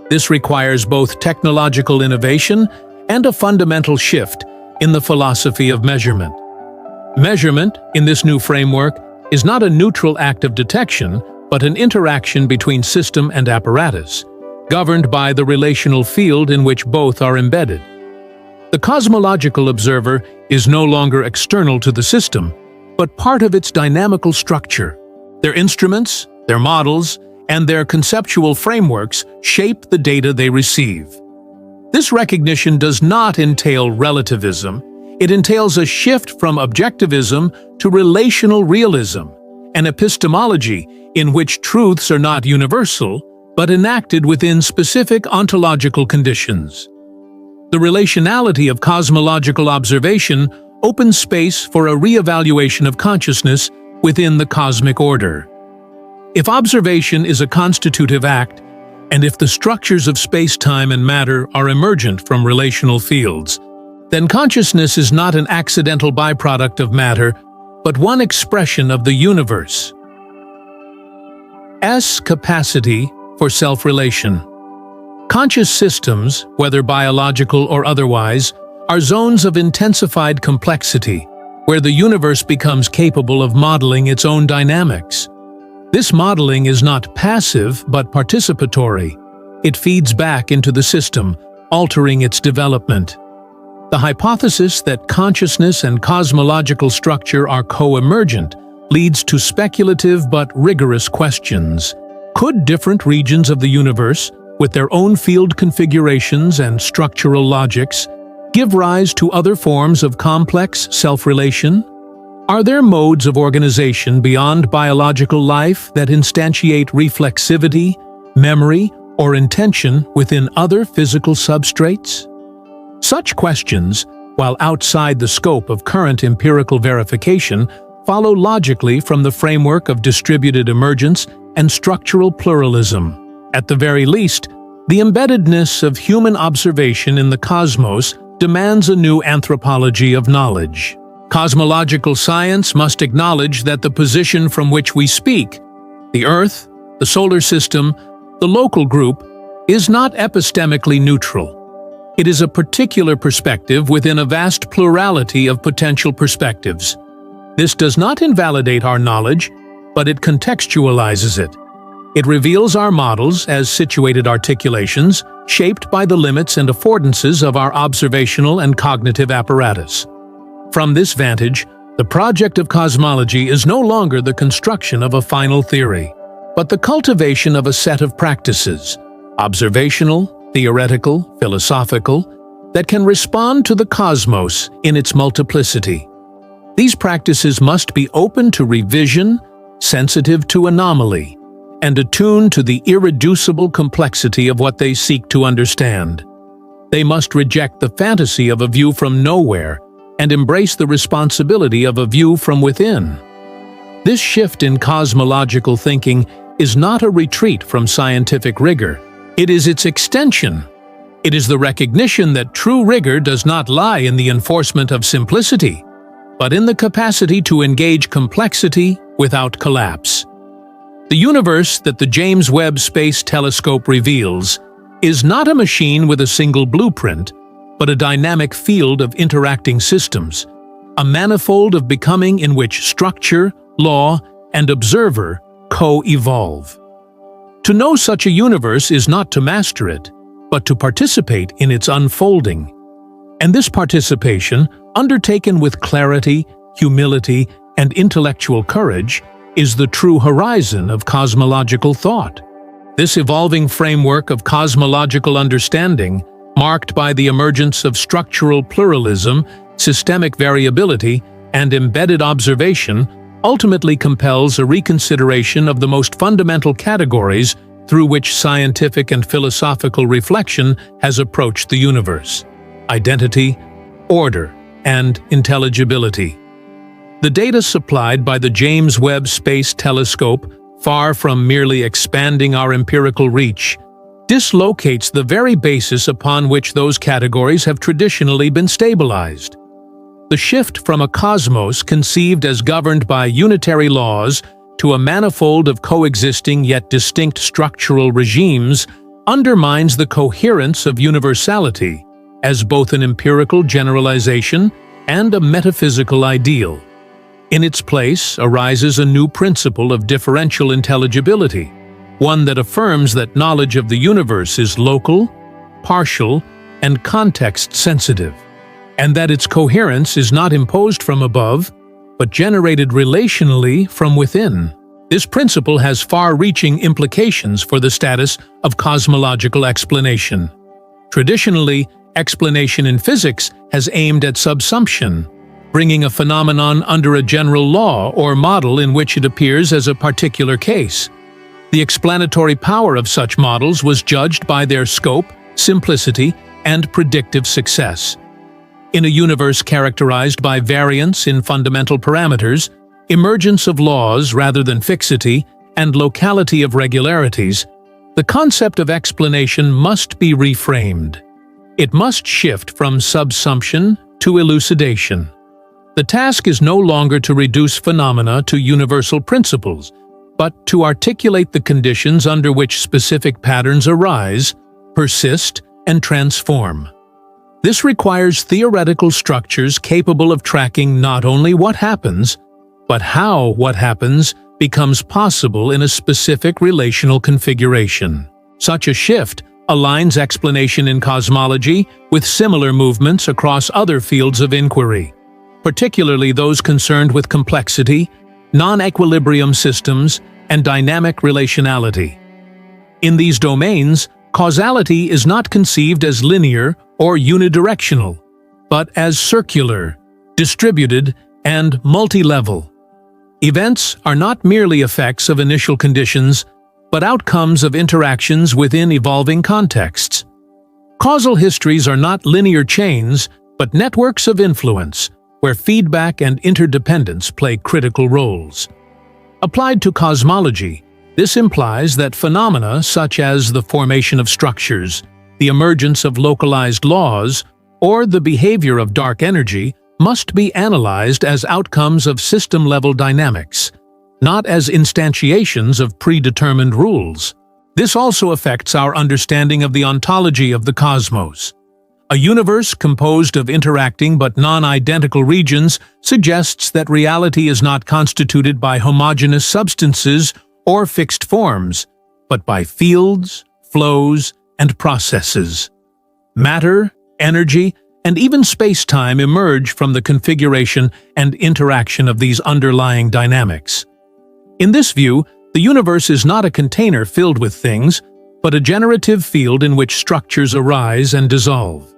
This requires both technological innovation and a fundamental shift in the philosophy of measurement. Measurement, in this new framework, is not a neutral act of detection, but an interaction between system and apparatus, governed by the relational field in which both are embedded. The cosmological observer is no longer external to the system, but part of its dynamical structure. Their instruments, their models, and their conceptual frameworks shape the data they receive. This recognition does not entail relativism. It entails a shift from objectivism to relational realism, an epistemology in which truths are not universal, but enacted within specific ontological conditions. The relationality of cosmological observation opens space for a re-evaluation of consciousness within the cosmic order. If observation is a constitutive act, and if the structures of space-time and matter are emergent from relational fields, then consciousness is not an accidental byproduct of matter, but one expression of the universe's capacity for self-relation. Conscious systems, whether biological or otherwise, are zones of intensified complexity, where the universe becomes capable of modeling its own dynamics. This modeling is not passive but participatory. It feeds back into the system, altering its development. The hypothesis that consciousness and cosmological structure are co-emergent leads to speculative but rigorous questions. Could different regions of the universe, with their own field configurations and structural logics, give rise to other forms of complex self-relation? Are there modes of organization beyond biological life that instantiate reflexivity, memory, or intention within other physical substrates? Such questions, while outside the scope of current empirical verification, follow logically from the framework of distributed emergence and structural pluralism. At the very least, the embeddedness of human observation in the cosmos demands a new anthropology of knowledge. Cosmological science must acknowledge that the position from which we speak, the Earth, the solar system, the local group, is not epistemically neutral. It is a particular perspective within a vast plurality of potential perspectives. This does not invalidate our knowledge, but it contextualizes it. It reveals our models as situated articulations, shaped by the limits and affordances of our observational and cognitive apparatus. From this vantage, the project of cosmology is no longer the construction of a final theory, but the cultivation of a set of practices, observational, theoretical, philosophical, that can respond to the cosmos in its multiplicity. These practices must be open to revision, sensitive to anomaly, and attuned to the irreducible complexity of what they seek to understand. They must reject the fantasy of a view from nowhere and embrace the responsibility of a view from within. This shift in cosmological thinking is not a retreat from scientific rigor. It is its extension. It is the recognition that true rigor does not lie in the enforcement of simplicity, but in the capacity to engage complexity without collapse. The universe that the James Webb Space Telescope reveals is not a machine with a single blueprint, but a dynamic field of interacting systems, a manifold of becoming in which structure, law, and observer co-evolve. To know such a universe is not to master it, but to participate in its unfolding. And this participation, undertaken with clarity, humility, and intellectual courage, is the true horizon of cosmological thought. This evolving framework of cosmological understanding, marked by the emergence of structural pluralism, systemic variability, and embedded observation, ultimately compels a reconsideration of the most fundamental categories through which scientific and philosophical reflection has approached the universe: identity, order, and intelligibility. The data supplied by the James Webb Space Telescope, far from merely expanding our empirical reach, dislocates the very basis upon which those categories have traditionally been stabilized. The shift from a cosmos conceived as governed by unitary laws to a manifold of coexisting yet distinct structural regimes undermines the coherence of universality as both an empirical generalization and a metaphysical ideal. In its place arises a new principle of differential intelligibility, one that affirms that knowledge of the universe is local, partial, and context-sensitive, and that its coherence is not imposed from above, but generated relationally from within. This principle has far-reaching implications for the status of cosmological explanation. Traditionally, explanation in physics has aimed at subsumption, bringing a phenomenon under a general law or model in which it appears as a particular case. The explanatory power of such models was judged by their scope, simplicity, and predictive success. In a universe characterized by variance in fundamental parameters, emergence of laws rather than fixity, and locality of regularities, the concept of explanation must be reframed. It must shift from subsumption to elucidation. The task is no longer to reduce phenomena to universal principles, but to articulate the conditions under which specific patterns arise, persist, and transform. This requires theoretical structures capable of tracking not only what happens, but how what happens becomes possible in a specific relational configuration. Such a shift aligns explanation in cosmology with similar movements across other fields of inquiry, particularly those concerned with complexity, non-equilibrium systems, and dynamic relationality. In these domains, causality is not conceived as linear or unidirectional, but as circular, distributed, and multi-level. Events are not merely effects of initial conditions, but outcomes of interactions within evolving contexts. Causal histories are not linear chains, but networks of influence, where feedback and interdependence play critical roles. Applied to cosmology, this implies that phenomena such as the formation of structures, the emergence of localized laws, or the behavior of dark energy must be analyzed as outcomes of system-level dynamics, not as instantiations of predetermined rules. This also affects our understanding of the ontology of the cosmos. A universe composed of interacting but non-identical regions suggests that reality is not constituted by homogeneous substances or fixed forms, but by fields, flows, and processes. Matter, energy, and even space-time emerge from the configuration and interaction of these underlying dynamics. In this view, the universe is not a container filled with things, but a generative field in which structures arise and dissolve.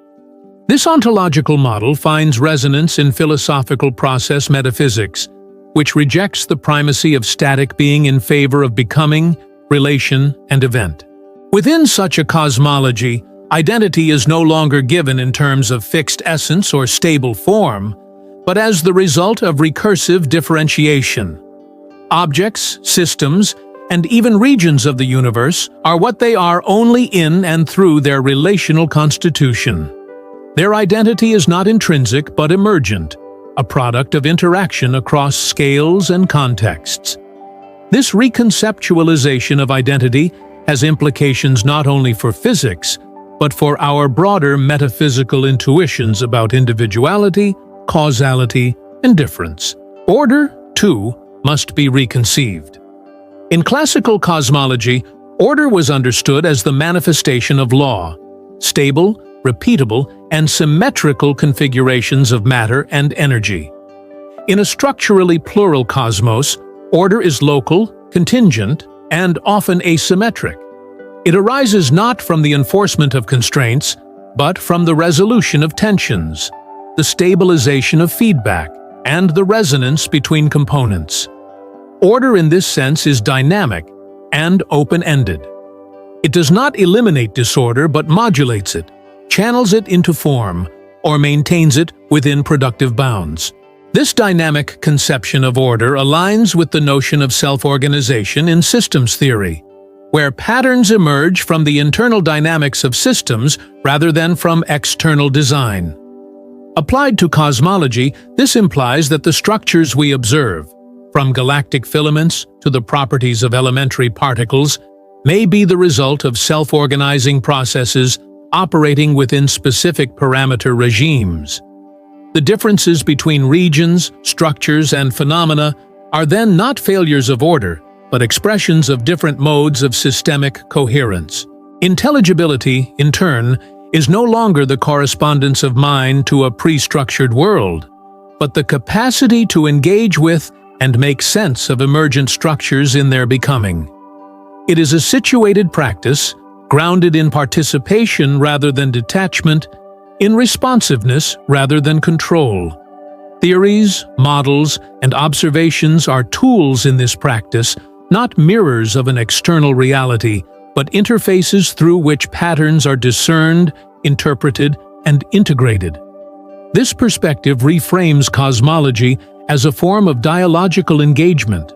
This ontological model finds resonance in philosophical process metaphysics, which rejects the primacy of static being in favor of becoming, relation, and event. Within such a cosmology, identity is no longer given in terms of fixed essence or stable form, but as the result of recursive differentiation. Objects, systems, and even regions of the universe are what they are only in and through their relational constitution. Their identity is not intrinsic but emergent, a product of interaction across scales and contexts. This reconceptualization of identity has implications not only for physics, but for our broader metaphysical intuitions about individuality, causality, and difference. Order, too, must be reconceived. In classical cosmology, order was understood as the manifestation of law, stable, repeatable, and symmetrical configurations of matter and energy. In a structurally plural cosmos, order is local, contingent, and often asymmetric. It arises not from the enforcement of constraints, but from the resolution of tensions, the stabilization of feedback, and the resonance between components. Order in this sense is dynamic and open-ended. It does not eliminate disorder but modulates it, channels it into form, or maintains it within productive bounds. This dynamic conception of order aligns with the notion of self-organization in systems theory, where patterns emerge from the internal dynamics of systems rather than from external design. Applied to cosmology, this implies that the structures we observe, from galactic filaments to the properties of elementary particles, may be the result of self-organizing processes operating within specific parameter regimes. The differences between regions, structures, and phenomena are then not failures of order, but expressions of different modes of systemic coherence. Intelligibility, in turn, is no longer the correspondence of mind to a pre-structured world, but the capacity to engage with and make sense of emergent structures in their becoming. It is a situated practice, grounded in participation rather than detachment, in responsiveness rather than control. Theories, models, and observations are tools in this practice, not mirrors of an external reality, but interfaces through which patterns are discerned, interpreted, and integrated. This perspective reframes cosmology as a form of dialogical engagement,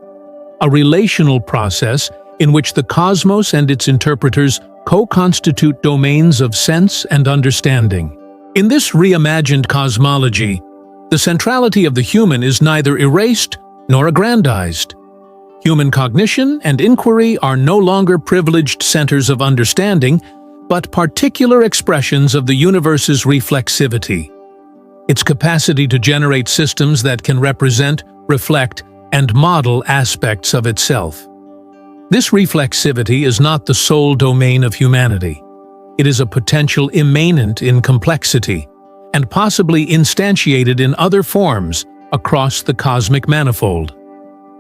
a relational process in which the cosmos and its interpreters co-constitute domains of sense and understanding. In this reimagined cosmology, the centrality of the human is neither erased nor aggrandized. Human cognition and inquiry are no longer privileged centers of understanding, but particular expressions of the universe's reflexivity, its capacity to generate systems that can represent, reflect, and model aspects of itself. This reflexivity is not the sole domain of humanity. It is a potential immanent in complexity, and possibly instantiated in other forms across the cosmic manifold.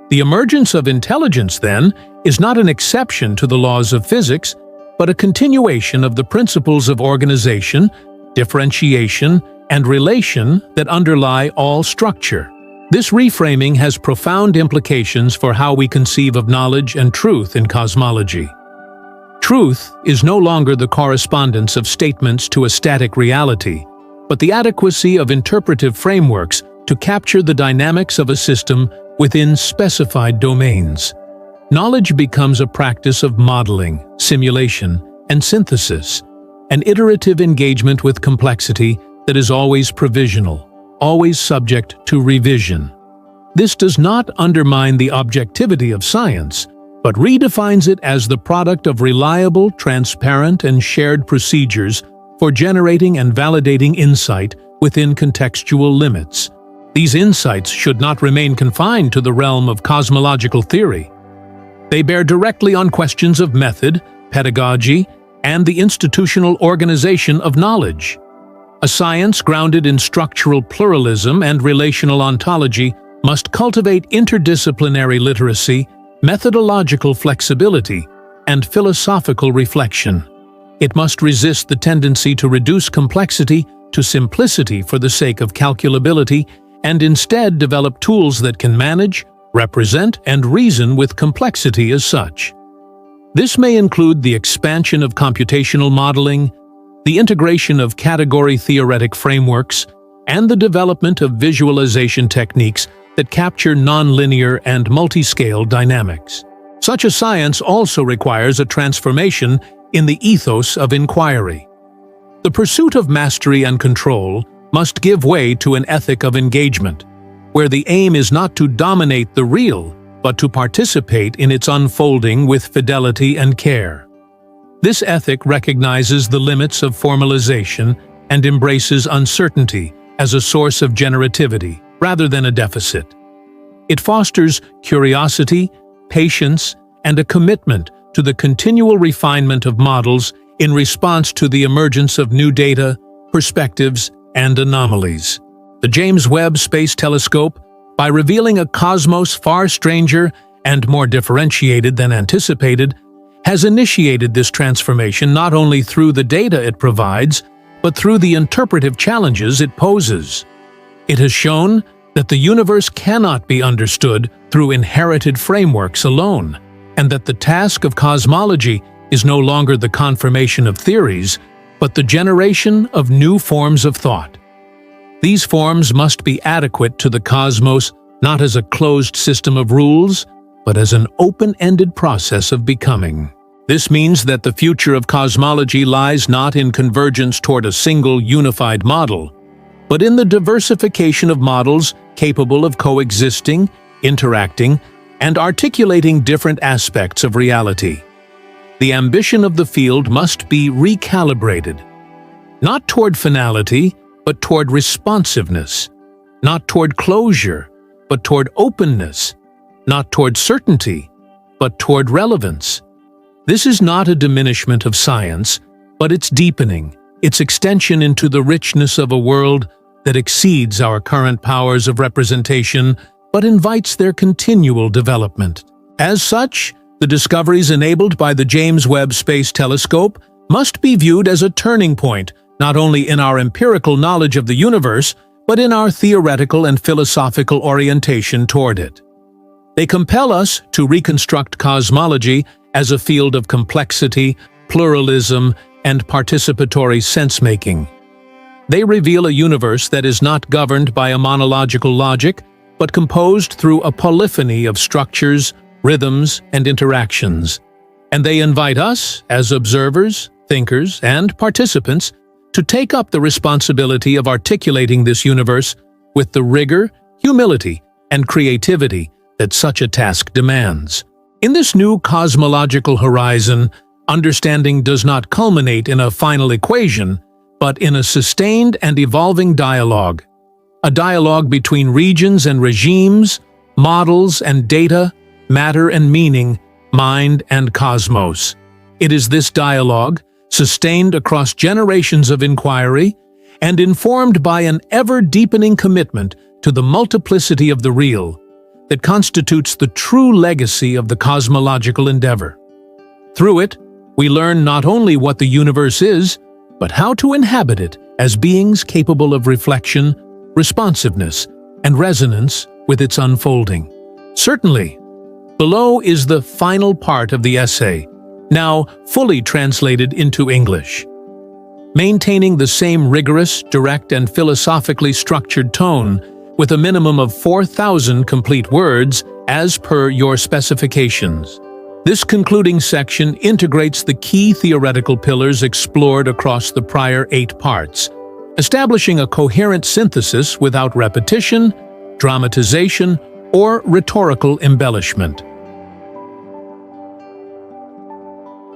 The emergence of intelligence, then, is not an exception to the laws of physics, but a continuation of the principles of organization, differentiation, and relation that underlie all structure. This reframing has profound implications for how we conceive of knowledge and truth in cosmology. Truth is no longer the correspondence of statements to a static reality, but the adequacy of interpretive frameworks to capture the dynamics of a system within specified domains. Knowledge becomes a practice of modeling, simulation, and synthesis, an iterative engagement with complexity that is always provisional, always subject to revision. This does not undermine the objectivity of science, but redefines it as the product of reliable, transparent, and shared procedures for generating and validating insight within contextual limits. These insights should not remain confined to the realm of cosmological theory. They bear directly on questions of method, pedagogy, and the institutional organization of knowledge. A science grounded in structural pluralism and relational ontology must cultivate interdisciplinary literacy, methodological flexibility, and philosophical reflection. It must resist the tendency to reduce complexity to simplicity for the sake of calculability and instead develop tools that can manage, represent, and reason with complexity as such. This may include the expansion of computational modeling, the integration of category-theoretic frameworks, and the development of visualization techniques that capture nonlinear and multiscale dynamics. Such a science also requires a transformation in the ethos of inquiry. The pursuit of mastery and control must give way to an ethic of engagement, where the aim is not to dominate the real, but to participate in its unfolding with fidelity and care. This ethic recognizes the limits of formalization and embraces uncertainty as a source of generativity rather than a deficit. It fosters curiosity, patience, and a commitment to the continual refinement of models in response to the emergence of new data, perspectives, and anomalies. The James Webb Space Telescope, by revealing a cosmos far stranger and more differentiated than anticipated, has initiated this transformation not only through the data it provides, but through the interpretive challenges it poses. It has shown that the universe cannot be understood through inherited frameworks alone, and that the task of cosmology is no longer the confirmation of theories, but the generation of new forms of thought. These forms must be adequate to the cosmos not as a closed system of rules, but as an open-ended process of becoming. This means that the future of cosmology lies not in convergence toward a single unified model, but in the diversification of models capable of coexisting, interacting, and articulating different aspects of reality. The ambition of the field must be recalibrated, not toward finality, but toward responsiveness, not toward closure, but toward openness, not toward certainty, but toward relevance. This is not a diminishment of science, but its deepening, its extension into the richness of a world that exceeds our current powers of representation, but invites their continual development. As such, the discoveries enabled by the James Webb Space Telescope must be viewed as a turning point, not only in our empirical knowledge of the universe, but in our theoretical and philosophical orientation toward it. They compel us to reconstruct cosmology as a field of complexity, pluralism, and participatory sense-making. They reveal a universe that is not governed by a monological logic, but composed through a polyphony of structures, rhythms, and interactions. And they invite us, as observers, thinkers, and participants, to take up the responsibility of articulating this universe with the rigor, humility, and creativity that such a task demands. In this new cosmological horizon, understanding does not culminate in a final equation, but in a sustained and evolving dialogue. A dialogue between regions and regimes, models and data, matter and meaning, mind and cosmos. It is this dialogue, sustained across generations of inquiry, and informed by an ever-deepening commitment to the multiplicity of the real, that constitutes the true legacy of the cosmological endeavor. Through it, we learn not only what the universe is, but how to inhabit it as beings capable of reflection, responsiveness, and resonance with its unfolding. Certainly, below is the final part of the essay, now fully translated into English. Maintaining the same rigorous, direct, and philosophically structured tone, with a minimum of 4,000 complete words as per your specifications. This concluding section integrates the key theoretical pillars explored across the prior 8 parts, establishing a coherent synthesis without repetition, dramatization, or rhetorical embellishment.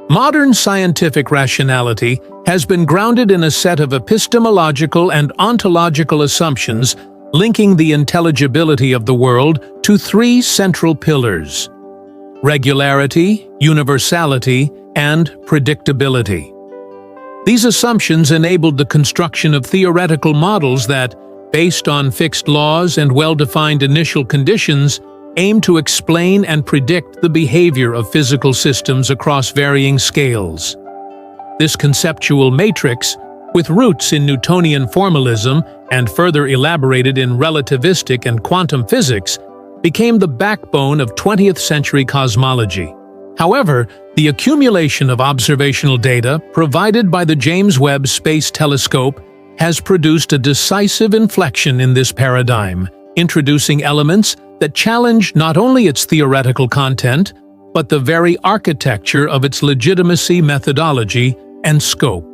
Modern scientific rationality has been grounded in a set of epistemological and ontological assumptions linking the intelligibility of the world to 3 central pillars: regularity, universality, and predictability. These assumptions enabled the construction of theoretical models that, based on fixed laws and well-defined initial conditions, aim to explain and predict the behavior of physical systems across varying scales. This conceptual matrix with roots in Newtonian formalism and further elaborated in relativistic and quantum physics, became the backbone of 20th century cosmology. However, the accumulation of observational data provided by the James Webb Space Telescope has produced a decisive inflection in this paradigm, introducing elements that challenge not only its theoretical content, but the very architecture of its legitimacy, methodology, and scope.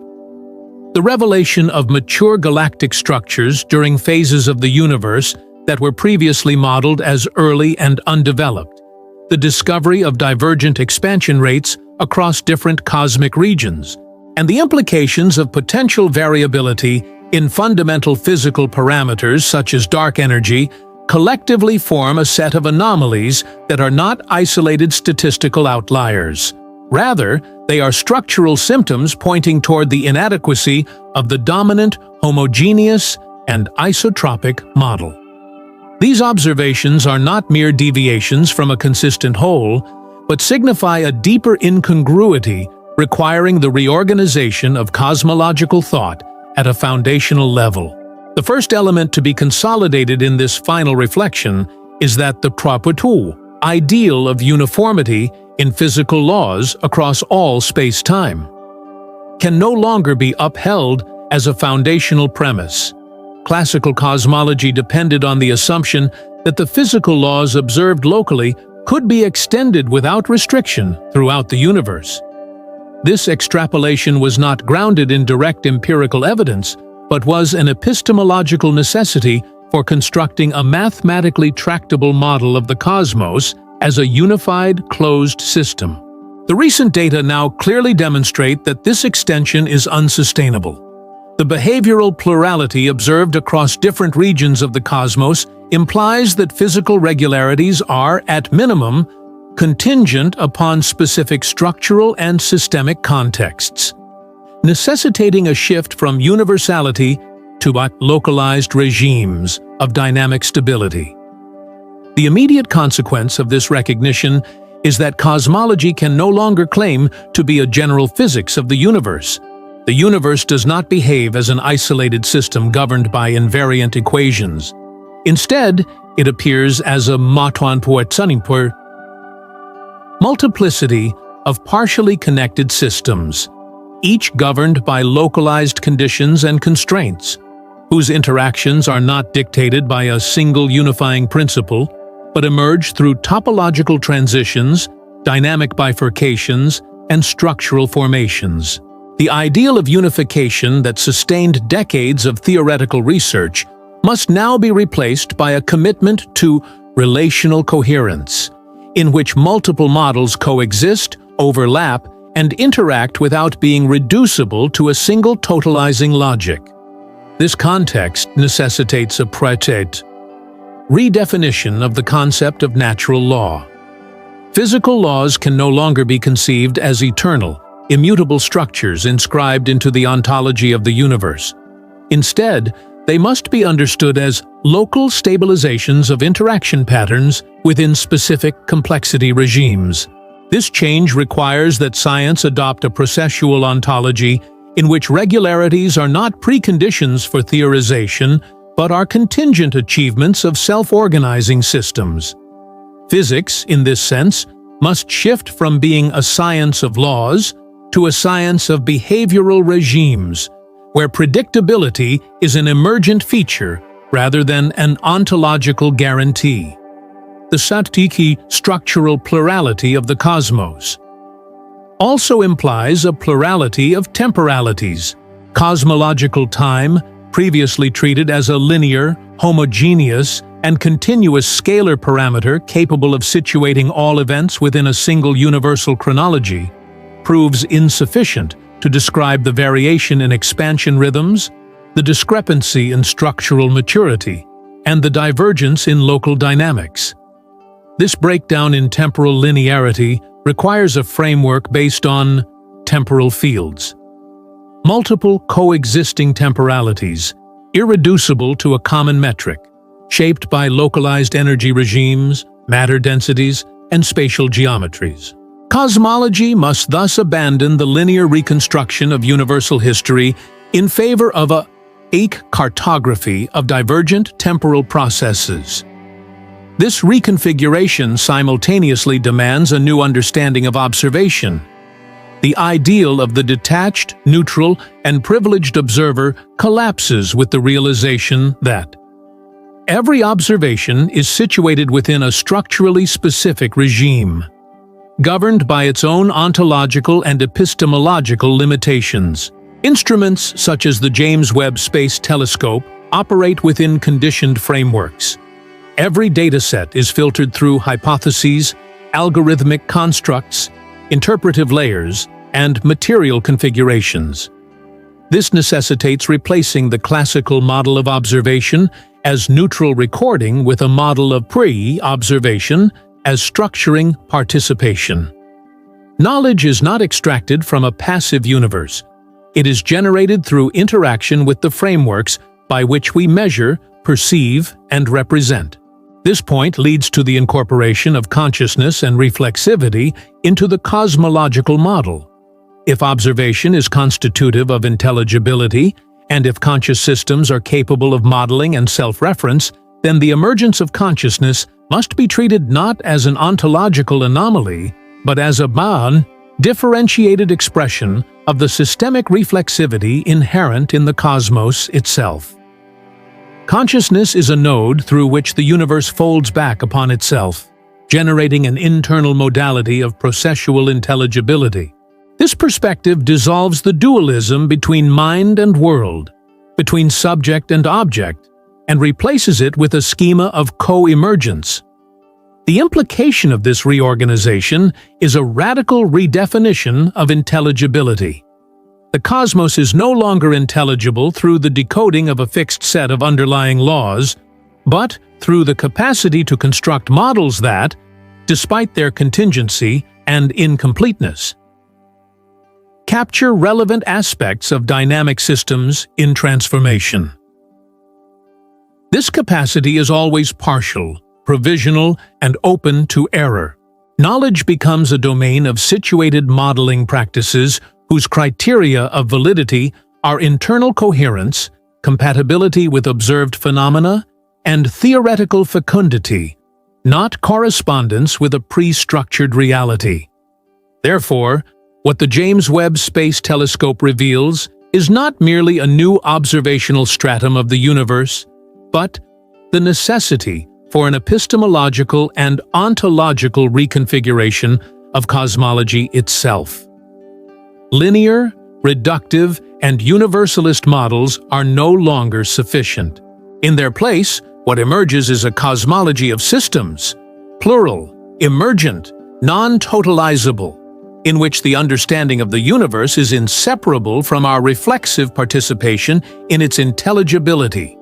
The revelation of mature galactic structures during phases of the universe that were previously modeled as early and undeveloped, the discovery of divergent expansion rates across different cosmic regions, and the implications of potential variability in fundamental physical parameters such as dark energy collectively form a set of anomalies that are not isolated statistical outliers. Rather, they are structural symptoms pointing toward the inadequacy of the dominant, homogeneous, and isotropic model. These observations are not mere deviations from a consistent whole, but signify a deeper incongruity requiring the reorganization of cosmological thought at a foundational level. The first element to be consolidated in this final reflection is that the propriété, ideal of uniformity in physical laws across all space-time, can no longer be upheld as a foundational premise. Classical cosmology depended on the assumption that the physical laws observed locally could be extended without restriction throughout the universe. This extrapolation was not grounded in direct empirical evidence, but was an epistemological necessity for constructing a mathematically tractable model of the cosmos as a unified, closed system. The recent data now clearly demonstrate that this extension is unsustainable. The behavioral plurality observed across different regions of the cosmos implies that physical regularities are, at minimum, contingent upon specific structural and systemic contexts, necessitating a shift from universality to localized regimes of dynamic stability. The immediate consequence of this recognition is that cosmology can no longer claim to be a general physics of the universe. The universe does not behave as an isolated system governed by invariant equations. Instead, it appears as a multiplicity of partially connected systems, each governed by localized conditions and constraints, whose interactions are not dictated by a single unifying principle, but emerge through topological transitions, dynamic bifurcations, and structural formations. The ideal of unification that sustained decades of theoretical research must now be replaced by a commitment to relational coherence, in which multiple models coexist, overlap, and interact without being reducible to a single totalizing logic. This context necessitates a redefinition of the concept of natural law. Physical laws can no longer be conceived as eternal, immutable structures inscribed into the ontology of the universe. Instead, they must be understood as local stabilizations of interaction patterns within specific complexity regimes. This change requires that science adopt a processual ontology in which regularities are not preconditions for theorization, but are contingent achievements of self-organizing systems. Physics, in this sense, must shift from being a science of laws to a science of behavioral regimes, where predictability is an emergent feature rather than an ontological guarantee. The structural plurality of the cosmos also implies a plurality of temporalities. Cosmological time, previously treated as a linear, homogeneous, and continuous scalar parameter capable of situating all events within a single universal chronology, proves insufficient to describe the variation in expansion rhythms, the discrepancy in structural maturity, and the divergence in local dynamics. This breakdown in temporal linearity requires a framework based on temporal fields. Multiple coexisting temporalities, irreducible to a common metric, shaped by localized energy regimes, matter densities, and spatial geometries. Cosmology must thus abandon the linear reconstruction of universal history in favor of a cartography of divergent temporal processes. This reconfiguration simultaneously demands a new understanding of observation. The ideal of the detached, neutral, and privileged observer collapses with the realization that every observation is situated within a structurally specific regime, governed by its own ontological and epistemological limitations. Instruments such as the James Webb Space Telescope operate within conditioned frameworks. Every dataset is filtered through hypotheses, algorithmic constructs, interpretive layers, and material configurations. This necessitates replacing the classical model of observation as neutral recording with a model of pre-observation as structuring participation. Knowledge is not extracted from a passive universe. It is generated through interaction with the frameworks by which we measure, perceive, and represent. This point leads to the incorporation of consciousness and reflexivity into the cosmological model. If observation is constitutive of intelligibility, and if conscious systems are capable of modeling and self-reference, then the emergence of consciousness must be treated not as an ontological anomaly, but as a differentiated expression of the systemic reflexivity inherent in the cosmos itself. Consciousness is a node through which the universe folds back upon itself, generating an internal modality of processual intelligibility. This perspective dissolves the dualism between mind and world, between subject and object, and replaces it with a schema of co-emergence. The implication of this reorganization is a radical redefinition of intelligibility. The cosmos is no longer intelligible through the decoding of a fixed set of underlying laws, but through the capacity to construct models that, despite their contingency and incompleteness, capture relevant aspects of dynamic systems in transformation. This capacity is always partial, provisional, and open to error. Knowledge becomes a domain of situated modeling practices whose criteria of validity are internal coherence, compatibility with observed phenomena, and theoretical fecundity, not correspondence with a pre-structured reality. Therefore, what the James Webb Space Telescope reveals is not merely a new observational stratum of the universe, but the necessity for an epistemological and ontological reconfiguration of cosmology itself. Linear, reductive, and universalist models are no longer sufficient. In their place, what emerges is a cosmology of systems, plural, emergent, non-totalizable, in which the understanding of the universe is inseparable from our reflexive participation in its intelligibility.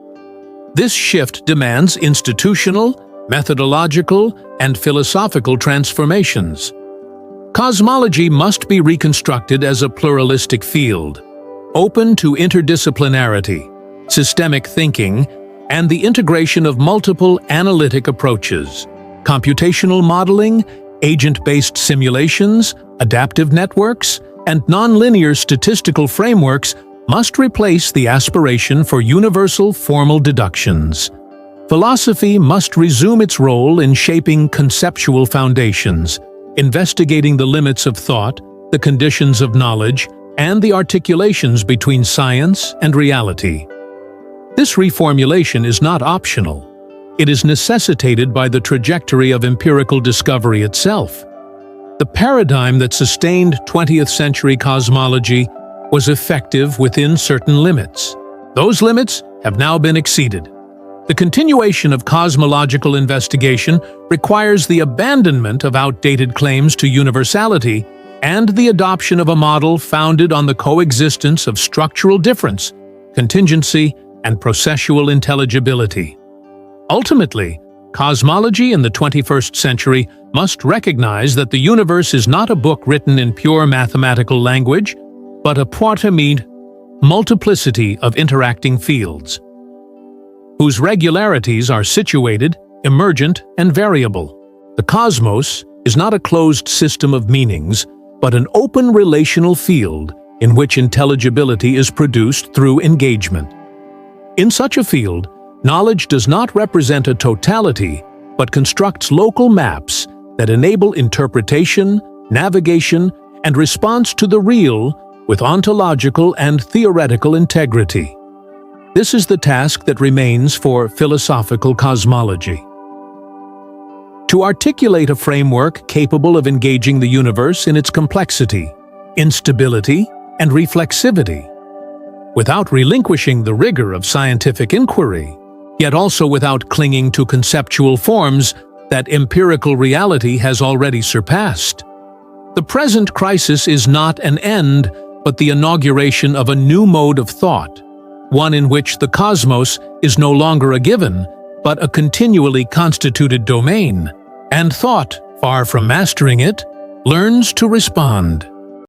This shift demands institutional, methodological, and philosophical transformations. Cosmology must be reconstructed as a pluralistic field, open to interdisciplinarity, systemic thinking, and the integration of multiple analytic approaches. Computational modeling, agent-based simulations, adaptive networks, and nonlinear statistical frameworks must replace the aspiration for universal formal deductions. Philosophy must resume its role in shaping conceptual foundations, investigating the limits of thought, the conditions of knowledge, and the articulations between science and reality. This reformulation is not optional. It is necessitated by the trajectory of empirical discovery itself. The paradigm that sustained 20th century cosmology was effective within certain limits. Those limits have now been exceeded. The continuation of cosmological investigation requires the abandonment of outdated claims to universality and the adoption of a model founded on the coexistence of structural difference, contingency, and processual intelligibility. Ultimately, cosmology in the 21st century must recognize that the universe is not a book written in pure mathematical language, but a poitamide multiplicity of interacting fields, whose regularities are situated, emergent, and variable. The cosmos is not a closed system of meanings, but an open relational field in which intelligibility is produced through engagement. In such a field, knowledge does not represent a totality, but constructs local maps that enable interpretation, navigation, and response to the real with ontological and theoretical integrity. This is the task that remains for philosophical cosmology. To articulate a framework capable of engaging the universe in its complexity, instability, and reflexivity, without relinquishing the rigor of scientific inquiry, yet also without clinging to conceptual forms that empirical reality has already surpassed. The present crisis is not an end, but the inauguration of a new mode of thought, one in which the cosmos is no longer a given, but a continually constituted domain, and thought, far from mastering it, learns to respond.